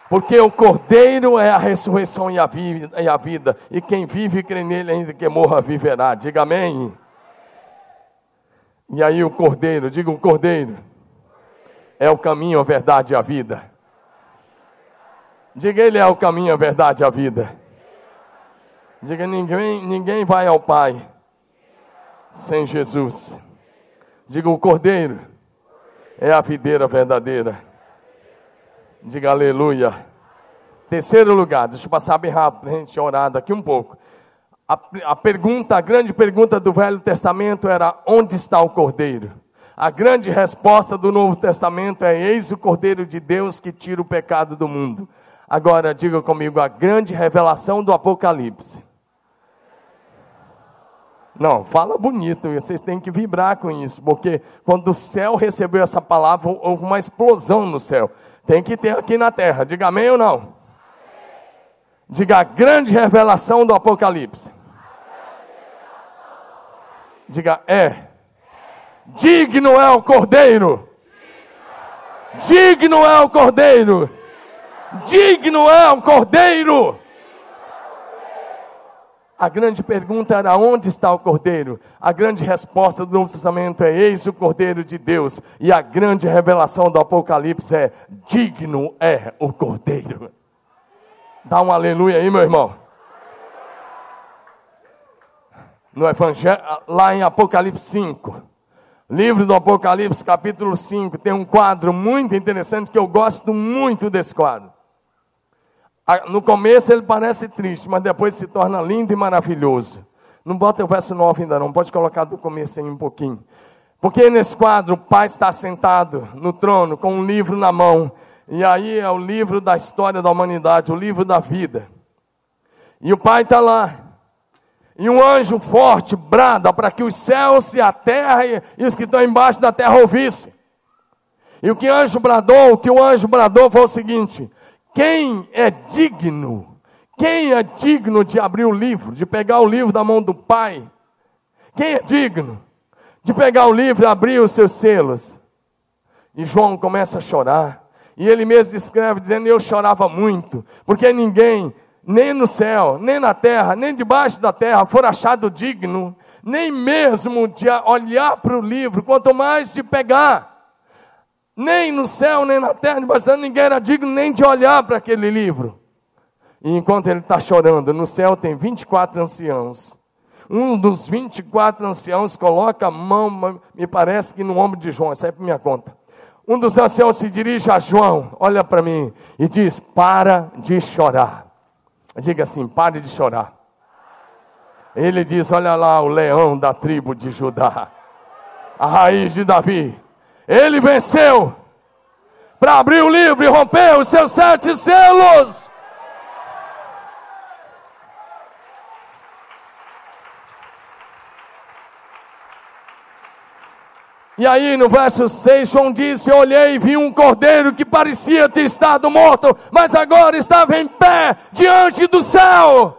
Porque o Cordeiro é a ressurreição e a vida. E quem vive e crê nele, ainda que morra, viverá. Diga amém. E aí o Cordeiro, diga o Cordeiro, é o caminho, a verdade e a vida. Diga, ele é o caminho, a verdade e a vida. Diga, ninguém vai ao Pai sem Jesus. Diga, o Cordeiro é a videira verdadeira. Diga aleluia. Terceiro lugar, deixa eu passar bem rápido, a gente orar daqui um pouco. A grande pergunta do Velho Testamento era: onde está o Cordeiro? A grande resposta do Novo Testamento é: eis o Cordeiro de Deus que tira o pecado do mundo. Agora diga comigo, a grande revelação do Apocalipse. Não, fala bonito, vocês têm que vibrar com isso, porque quando o céu recebeu essa palavra, houve uma explosão no céu. Tem que ter aqui na terra, diga amém ou não? Diga, a grande revelação do Apocalipse. Diga, digno é o Cordeiro. Digno é o Cordeiro. Digno é o Cordeiro. A grande pergunta era: onde está o Cordeiro? A grande resposta do Novo Testamento é: eis o Cordeiro de Deus. E a grande revelação do Apocalipse é: digno é o Cordeiro. Dá um aleluia aí, meu irmão. No Evangelho, lá em Apocalipse 5, livro do Apocalipse, capítulo 5, tem um quadro muito interessante, que eu gosto muito desse quadro. No começo ele parece triste, mas depois se torna lindo e maravilhoso. Não bota o verso 9 ainda não, pode colocar do começo aí um pouquinho. Porque nesse quadro o Pai está sentado no trono com um livro na mão. E aí é o livro da história da humanidade, o livro da vida. E o Pai está lá. E um anjo forte brada para que os céus e a terra e os que estão embaixo da terra ouvissem. E o que o anjo bradou foi o seguinte: quem é digno? Quem é digno de abrir o livro, de pegar o livro da mão do Pai? Quem é digno de pegar o livro e abrir os seus selos? E João começa a chorar. E ele mesmo descreve dizendo: eu chorava muito, porque ninguém, nem no céu, nem na terra, nem debaixo da terra, for achado digno, nem mesmo de olhar para o livro, quanto mais de pegar. Nem no céu, nem na terra, debaixo da terra, ninguém era digno nem de olhar para aquele livro. E enquanto ele está chorando, no céu tem 24 anciãos. Um dos 24 anciãos coloca a mão, me parece que no ombro de João, isso aí é por minha conta. Um dos anciãos se dirige a João, olha para mim, e diz: para de chorar. Diga assim: pare de chorar. Ele diz: olha lá o leão da tribo de Judá, a raiz de Davi. Ele venceu para abrir o livro e romper os seus 7 selos. E aí no verso 6, João disse: eu olhei e vi um cordeiro que parecia ter estado morto, mas agora estava em pé diante do céu.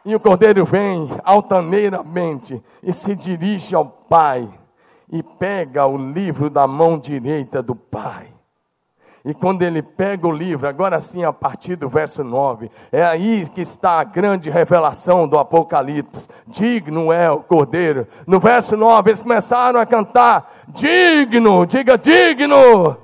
E o cordeiro vem altaneiramente e se dirige ao Pai e pega o livro da mão direita do Pai. E quando ele pega o livro, agora sim a partir do verso 9, é aí que está a grande revelação do Apocalipse. Digno é o Cordeiro. No verso 9 eles começaram a cantar: digno, diga digno,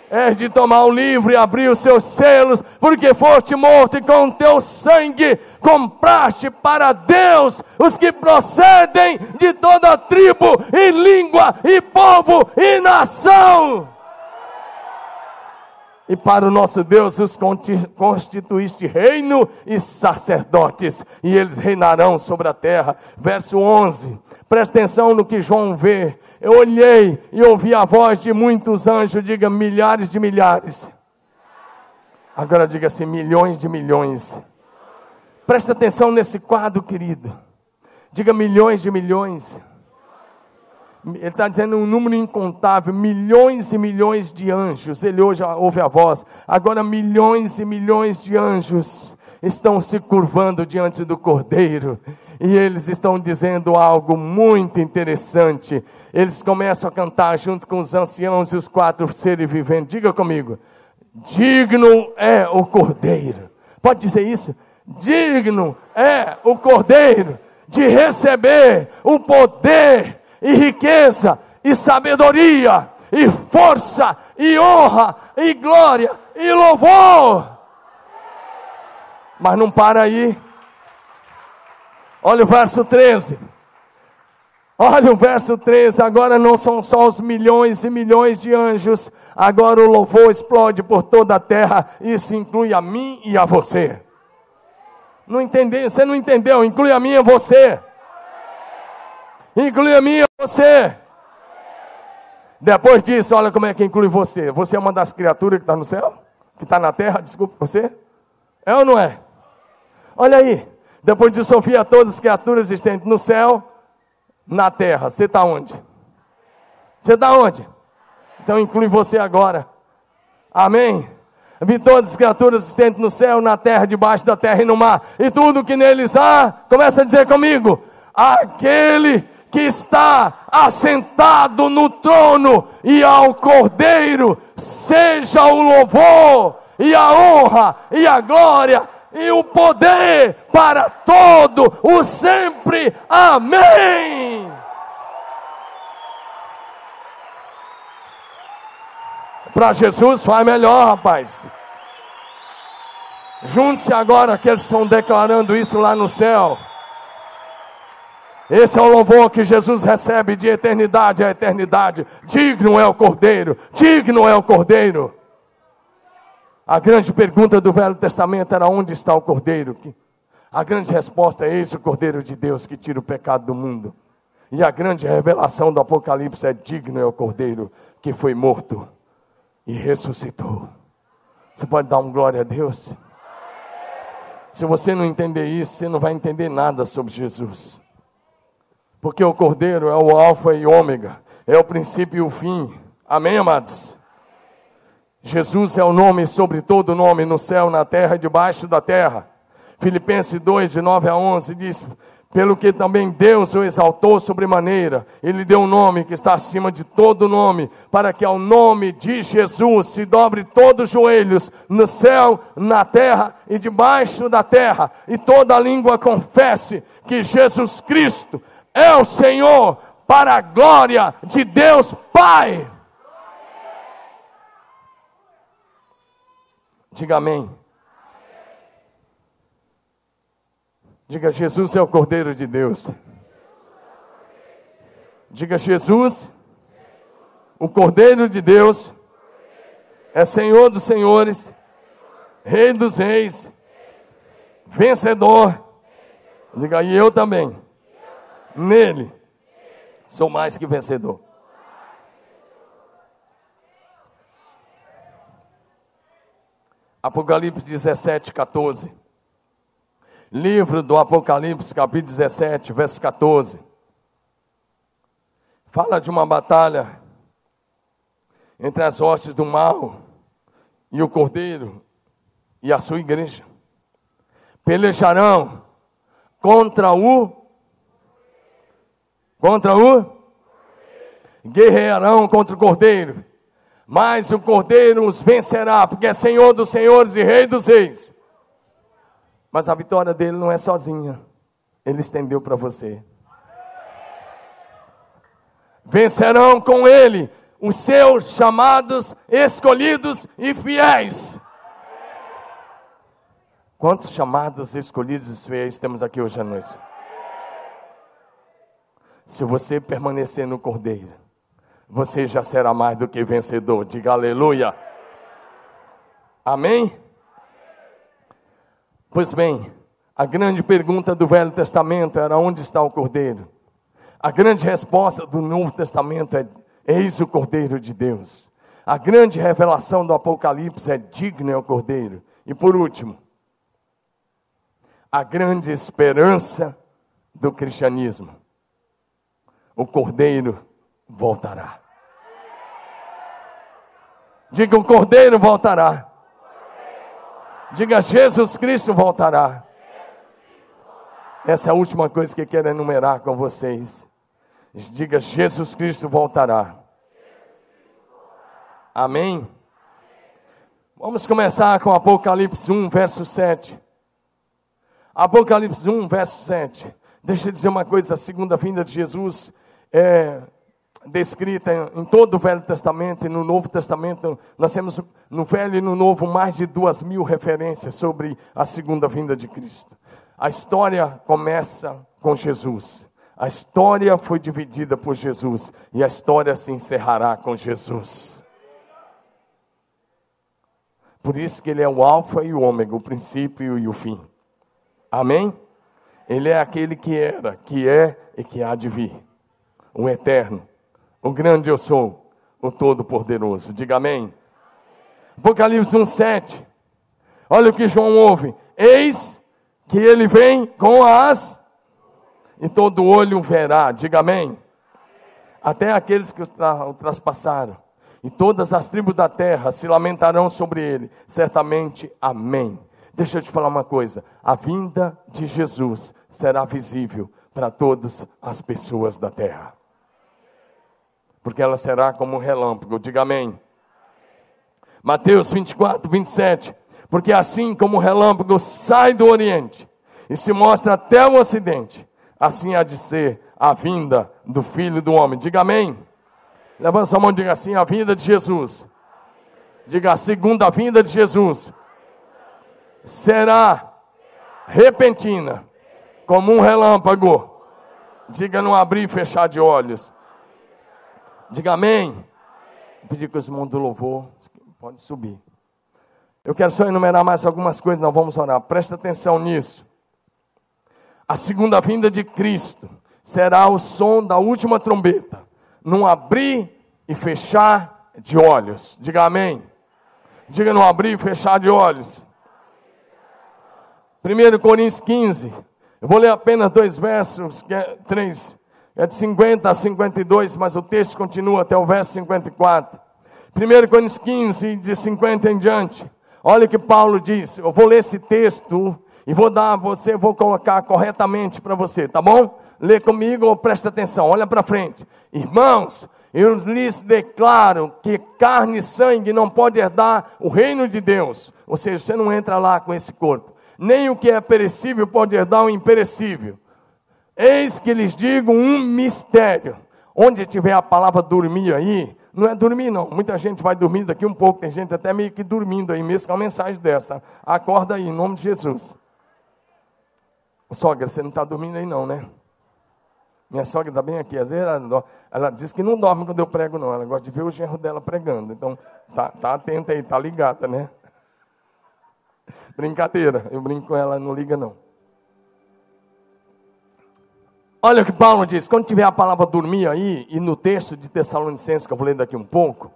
és de tomar o livro e abrir os seus selos, porque foste morto e com teu sangue compraste para Deus os que procedem de toda tribo e língua e povo e nação. E para o nosso Deus os constituíste reino e sacerdotes, e eles reinarão sobre a terra. Verso 11, presta atenção no que João vê. Eu olhei e ouvi a voz de muitos anjos, diga milhares de milhares. Agora diga assim: milhões de milhões. Presta atenção nesse quadro, querido. Diga milhões de milhões. Ele está dizendo um número incontável, milhões e milhões de anjos. Ele hoje ouve a voz. Agora milhões e milhões de anjos estão se curvando diante do Cordeiro. E eles estão dizendo algo muito interessante. Eles começam a cantar junto com os anciãos e os 4 seres viventes. Diga comigo. Digno é o Cordeiro. Pode dizer isso? Digno é o Cordeiro de receber o poder e riqueza e sabedoria e força e honra e glória e louvor. Mas não para aí. Olha o verso 13. Olha o verso 13. Agora não são só os milhões e milhões de anjos. Agora o louvor explode por toda a terra. Isso inclui a mim e a você. Não entendeu? Você não entendeu? Inclui a mim e a você. Inclui a mim e a você. Depois disso, olha como é que inclui você. Você é uma das criaturas que está no céu? Que está na terra? Desculpe, você? É ou não é? Olha aí. Depois disso, ouvir a todas as criaturas existentes no céu, na terra. Você está onde? Você está onde? Então inclui você agora. Amém? Vi todas as criaturas existentes no céu, na terra, debaixo da terra e no mar. E tudo que neles há, começa a dizer comigo. Aquele que está assentado no trono e ao Cordeiro, seja o louvor e a honra e a glória e o poder para todo o sempre. Amém. Para Jesus faz melhor, rapaz. Junte-se agora que eles estão declarando isso lá no céu. Esse é o louvor que Jesus recebe de eternidade a eternidade. Digno é o Cordeiro, digno é o Cordeiro. A grande pergunta do Velho Testamento era: onde está o Cordeiro? A grande resposta é: esse o Cordeiro de Deus que tira o pecado do mundo. E a grande revelação do Apocalipse é: digno é o Cordeiro que foi morto e ressuscitou. Você pode dar um glória a Deus? Se você não entender isso, você não vai entender nada sobre Jesus. Porque o Cordeiro é o alfa e ômega, é o princípio e o fim. Amém, amados? Jesus é o nome sobre todo nome, no céu, na terra e debaixo da terra. Filipenses 2, de 9 a 11, diz: pelo que também Deus o exaltou sobremaneira, Ele deu um nome que está acima de todo nome, para que ao nome de Jesus se dobre todos os joelhos, no céu, na terra e debaixo da terra, e toda língua confesse que Jesus Cristo é o Senhor, para a glória de Deus Pai. Diga amém. Diga: Jesus é o Cordeiro de Deus. Diga: Jesus, o Cordeiro de Deus, é Senhor dos senhores, Rei dos reis, vencedor. Diga: e eu também. Nele sou mais que vencedor. Apocalipse 17, 14. Livro do Apocalipse, capítulo 17, verso 14. Fala de uma batalha entre as hostes do mal e o Cordeiro e a sua igreja. Pelejarão guerrearão contra o Cordeiro, mas o Cordeiro os vencerá, porque é Senhor dos senhores e Rei dos reis. Mas a vitória dele não é sozinha, Ele estendeu para você. Vencerão com Ele os seus chamados, escolhidos e fiéis. Quantos chamados, escolhidos e fiéis temos aqui hoje à noite? Se você permanecer no Cordeiro, você já será mais do que vencedor. Diga aleluia. Amém? Pois bem, a grande pergunta do Velho Testamento era: onde está o Cordeiro? A grande resposta do Novo Testamento é: eis o Cordeiro de Deus. A grande revelação do Apocalipse é: digno é o Cordeiro. E por último, a grande esperança do cristianismo: o Cordeiro voltará. Diga, o Cordeiro voltará. Diga, Jesus Cristo voltará. Essa é a última coisa que eu quero enumerar com vocês. Diga, Jesus Cristo voltará. Amém? Vamos começar com Apocalipse 1, verso 7. Apocalipse 1, verso 7. Deixa eu dizer uma coisa, a segunda vinda de Jesus é descrita em todo o Velho Testamento e no Novo Testamento. Nós temos no Velho e no Novo mais de 2.000 referências sobre a segunda vinda de Cristo. A história começa com Jesus. A história foi dividida por Jesus e a história se encerrará com Jesus. Por isso que ele é o alfa e o ômega, o princípio e o fim. Amém? Ele é aquele que era, que é e que há de vir. O eterno, o grande eu sou, o todo-poderoso. Diga amém. Apocalipse 1:7. Olha o que João ouve. Eis que ele vem com as... E todo olho verá. Diga amém. Até aqueles que o traspassaram. E todas as tribos da terra se lamentarão sobre ele. Certamente, amém. Deixa eu te falar uma coisa. A vinda de Jesus será visível para todas as pessoas da terra. Porque ela será como um relâmpago. Diga amém. Mateus 24, 27. Porque assim como o relâmpago sai do oriente e se mostra até o ocidente, assim há de ser a vinda do Filho do Homem. Diga amém. Levanta sua mão e diga assim, a vinda de Jesus. Diga, a segunda vinda de Jesus será repentina, como um relâmpago. Diga, não abrir e fechar de olhos. Diga amém. Vou pedir que os irmãos do louvor podem subir. Eu quero só enumerar mais algumas coisas, nós vamos orar. Presta atenção nisso. A segunda vinda de Cristo será o som da última trombeta, num abrir e fechar de olhos. Diga amém. Diga, não abrir e fechar de olhos. 1 Coríntios 15. Eu vou ler apenas 2 versos, 3. É de 50 a 52, mas o texto continua até o verso 54. 1 Coríntios 15, de 50 em diante. Olha o que Paulo diz. Eu vou ler esse texto e vou colocar corretamente para você, tá bom? Lê comigo ou presta atenção, olha para frente. Irmãos, eu lhes declaro que carne e sangue não pode herdar o reino de Deus. Ou seja, você não entra lá com esse corpo. Nem o que é perecível pode herdar o imperecível. Eis que lhes digo um mistério. Onde tiver a palavra dormir aí, não é dormir não. Muita gente vai dormir daqui um pouco. Tem gente até meio que dormindo aí, mesmo com uma mensagem dessa. Acorda aí, em nome de Jesus. Sogra, você não está dormindo aí não, né? Minha sogra está bem aqui. Às vezes ela diz que não dorme quando eu prego não. Ela gosta de ver o genro dela pregando. Então, tá atenta aí, tá ligada, né? Brincadeira, eu brinco com ela, não liga não. Olha o que Paulo diz, quando tiver a palavra dormir aí, e no texto de Tessalonicenses, que eu vou ler daqui um pouco,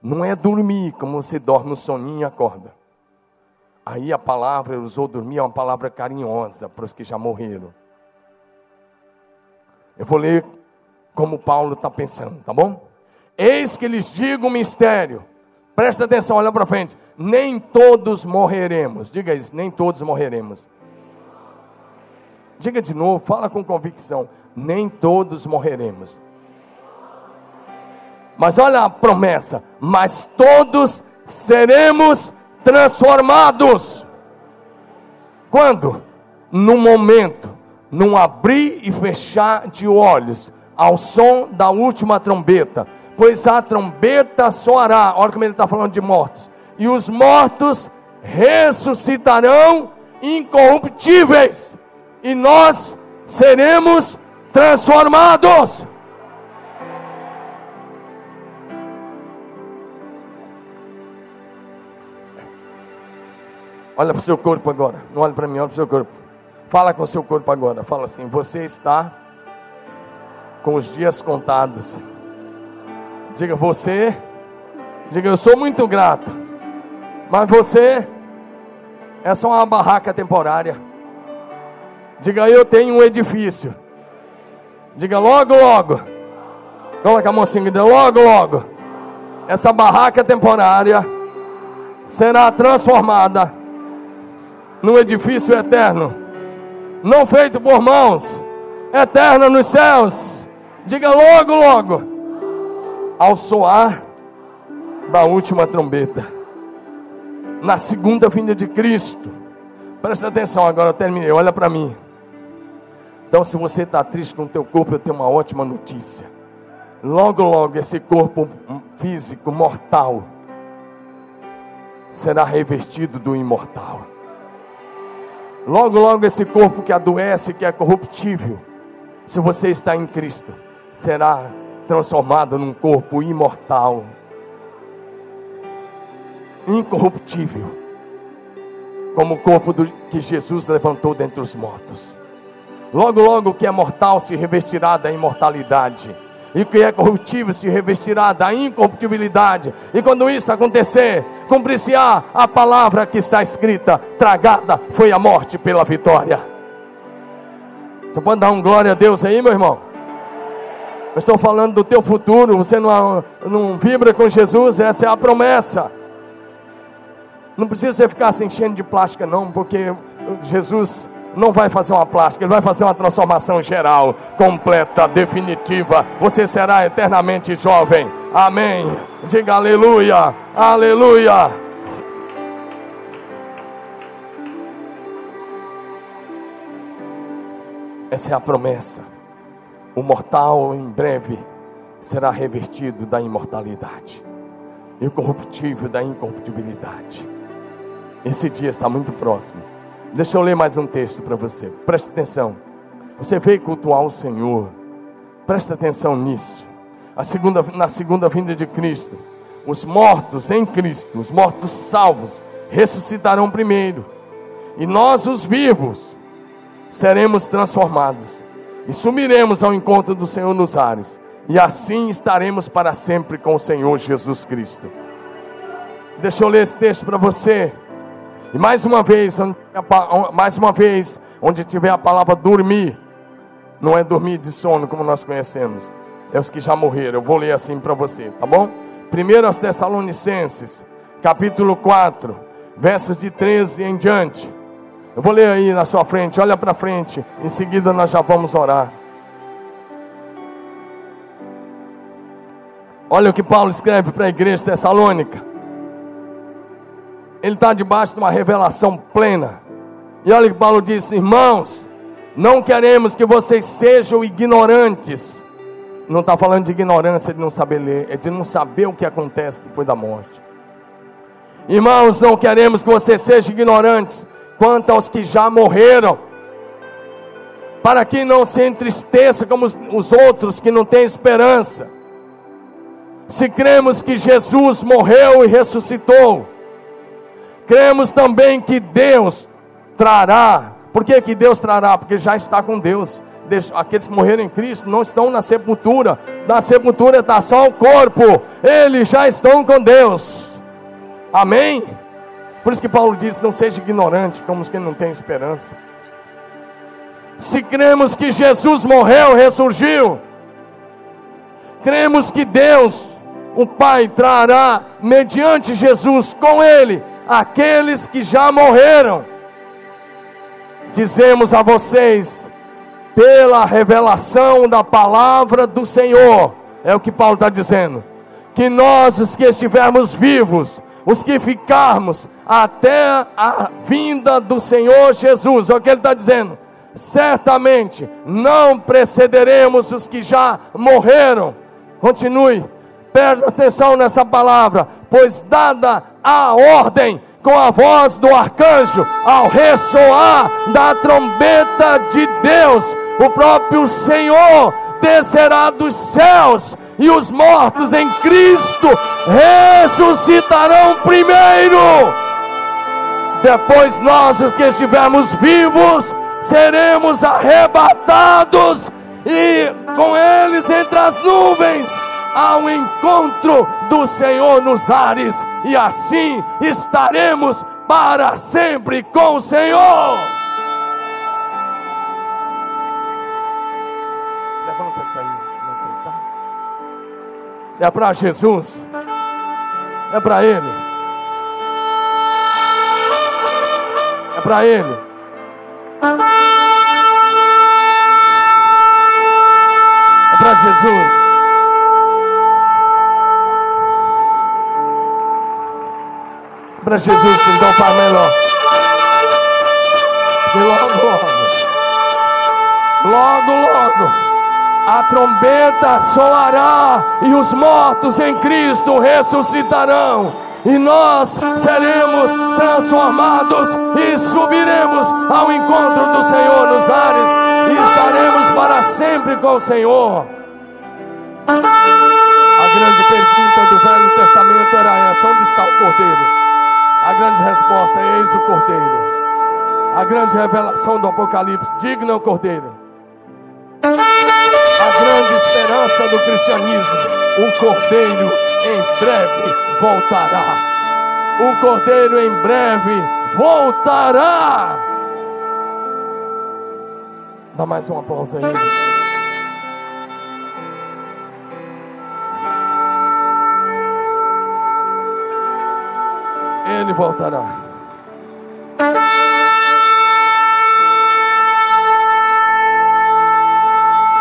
não é dormir como você dorme um soninho e acorda. Aí a palavra, ele usou dormir, é uma palavra carinhosa para os que já morreram. Eu vou ler como Paulo está pensando, tá bom? Eis que lhes digo um mistério. Presta atenção, olha para frente. Nem todos morreremos. Diga isso, nem todos morreremos. Diga de novo, fala com convicção. Nem todos morreremos. Mas olha a promessa. Mas todos seremos transformados. Quando? No momento, num abrir e fechar de olhos, ao som da última trombeta. Pois a trombeta soará. Olha como ele está falando de mortos. E os mortos ressuscitarão incorruptíveis. E nós seremos transformados. Olha para o seu corpo agora. Não olhe para mim, olha para o seu corpo. Fala com o seu corpo agora. Fala assim, você está com os dias contados. Diga você. Diga, eu sou muito grato. Mas você é só uma barraca temporária. Diga, eu tenho um edifício. Diga, logo, logo Coloca a mão assim, logo, logo, essa barraca temporária será transformada num edifício eterno, não feito por mãos, eterno nos céus. Diga logo, logo, ao soar da última trombeta, na segunda vinda de Cristo. Presta atenção agora, eu terminei, olha para mim. Então, se você está triste com o teu corpo, eu tenho uma ótima notícia. Logo, logo, esse corpo físico mortal será revestido do imortal. Logo, logo, esse corpo que adoece, que é corruptível, se você está em Cristo, será transformado num corpo imortal, incorruptível, como o corpo que Jesus levantou dentre os mortos. Logo, logo, o que é mortal se revestirá da imortalidade, e o que é corruptível se revestirá da incorruptibilidade. E quando isso acontecer, cumprir-se-á a palavra que está escrita: tragada foi a morte pela vitória. Você pode dar um glória a Deus aí, meu irmão? Eu estou falando do teu futuro. Você não vibra com Jesus? Essa é a promessa. Não precisa você ficar se enchendo de plástica não, porque Jesus não vai fazer uma plástica, Ele vai fazer uma transformação geral, completa, definitiva. Você será eternamente jovem. Amém. Diga aleluia, aleluia. Essa é a promessa. O mortal em breve será revestido da imortalidade, e o corruptível da incorruptibilidade. Esse dia está muito próximo. Deixa eu ler mais um texto para você. Presta atenção. Você veio cultuar o Senhor. Presta atenção nisso. Na segunda vinda de Cristo, os mortos em Cristo, os mortos salvos, ressuscitarão primeiro. E nós, os vivos, seremos transformados e subiremos ao encontro do Senhor nos ares. E assim estaremos para sempre com o Senhor Jesus Cristo. Deixa eu ler esse texto para você. E mais uma vez, onde tiver a palavra dormir, não é dormir de sono como nós conhecemos, é os que já morreram. Eu vou ler assim para você, tá bom? 1 aos Tessalonicenses, capítulo 4, versos de 13 em diante. Eu vou ler aí na sua frente, olha para frente, em seguida nós já vamos orar. Olha o que Paulo escreve para a igreja de Tessalônica. Ele está debaixo de uma revelação plena. E olha o que Paulo disse: irmãos, não queremos que vocês sejam ignorantes. Não está falando de ignorância de não saber ler, é de não saber o que acontece depois da morte. Irmãos, não queremos que vocês sejam ignorantes quanto aos que já morreram, para que não se entristeça como os outros que não têm esperança. Se cremos que Jesus morreu e ressuscitou, cremos também que Deus trará. Por que Deus trará? Porque já está com Deus. Aqueles que morreram em Cristo não estão na sepultura. Na sepultura está só o corpo. Eles já estão com Deus. Amém? Por isso que Paulo diz: não seja ignorante como os que não têm esperança. Se cremos que Jesus morreu e ressurgiu, cremos que Deus, o Pai, trará mediante Jesus com Ele aqueles que já morreram. Dizemos a vocês, pela revelação da palavra do Senhor, é o que Paulo está dizendo, que nós, os que estivermos vivos, os que ficarmos até a vinda do Senhor Jesus, é o que ele está dizendo, certamente não precederemos os que já morreram. Continue, preste atenção nessa palavra: pois dada a ordem com a voz do arcanjo, ao ressoar da trombeta de Deus, o próprio Senhor descerá dos céus, e os mortos em Cristo ressuscitarão primeiro. Depois nós, os que estivermos vivos, seremos arrebatados, e com eles entre as nuvens, ao encontro do Senhor nos ares, e assim estaremos para sempre com o Senhor. Levanta isso aí, Se é para Jesus, é para Ele. É para Ele. É para Jesus. É para Jesus, então faz melhor. E logo, a trombeta soará e os mortos em Cristo ressuscitarão. E nós seremos transformados e subiremos ao encontro do Senhor nos ares. E estaremos para sempre com o Senhor. A grande pergunta do Velho Testamento era essa: onde está o Cordeiro? A grande resposta é: eis o Cordeiro. A grande revelação do Apocalipse: digno é o Cordeiro. A grande esperança do cristianismo: o Cordeiro em breve voltará. O Cordeiro em breve voltará. Dá mais um aplauso a ele. Ele voltará.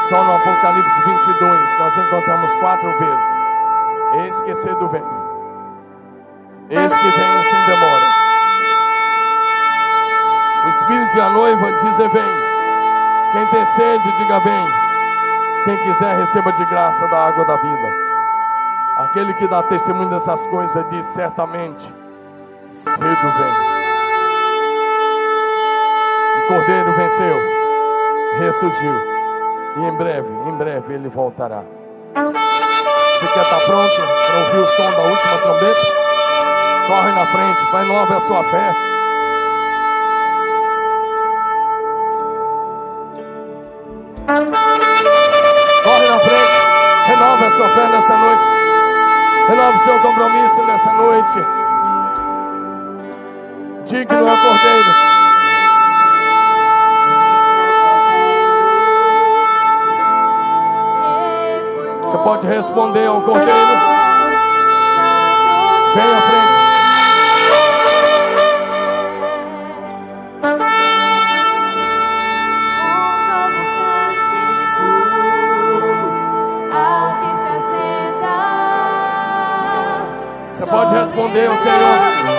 Só no Apocalipse 22 nós encontramos 4 vezes: eis que cedo vem, eis que vem sem demora. O Espírito e a noiva dizem: vem. Quem tem sede, diga: vem. Quem quiser, receba de graça da água da vida. Aquele que dá testemunho dessas coisas diz: certamente cedo vem. O Cordeiro venceu, ressurgiu. E em breve ele voltará. Você quer estar pronto para ouvir o som da última trombeta? Corre na frente, vai nova a sua fé. Corre na frente, renova a sua fé nessa noite. Renova o seu compromisso nessa noite. Digno é o Cordeiro. Você pode responder ao Cordeiro. Vem à frente. Você pode responder ao Senhor.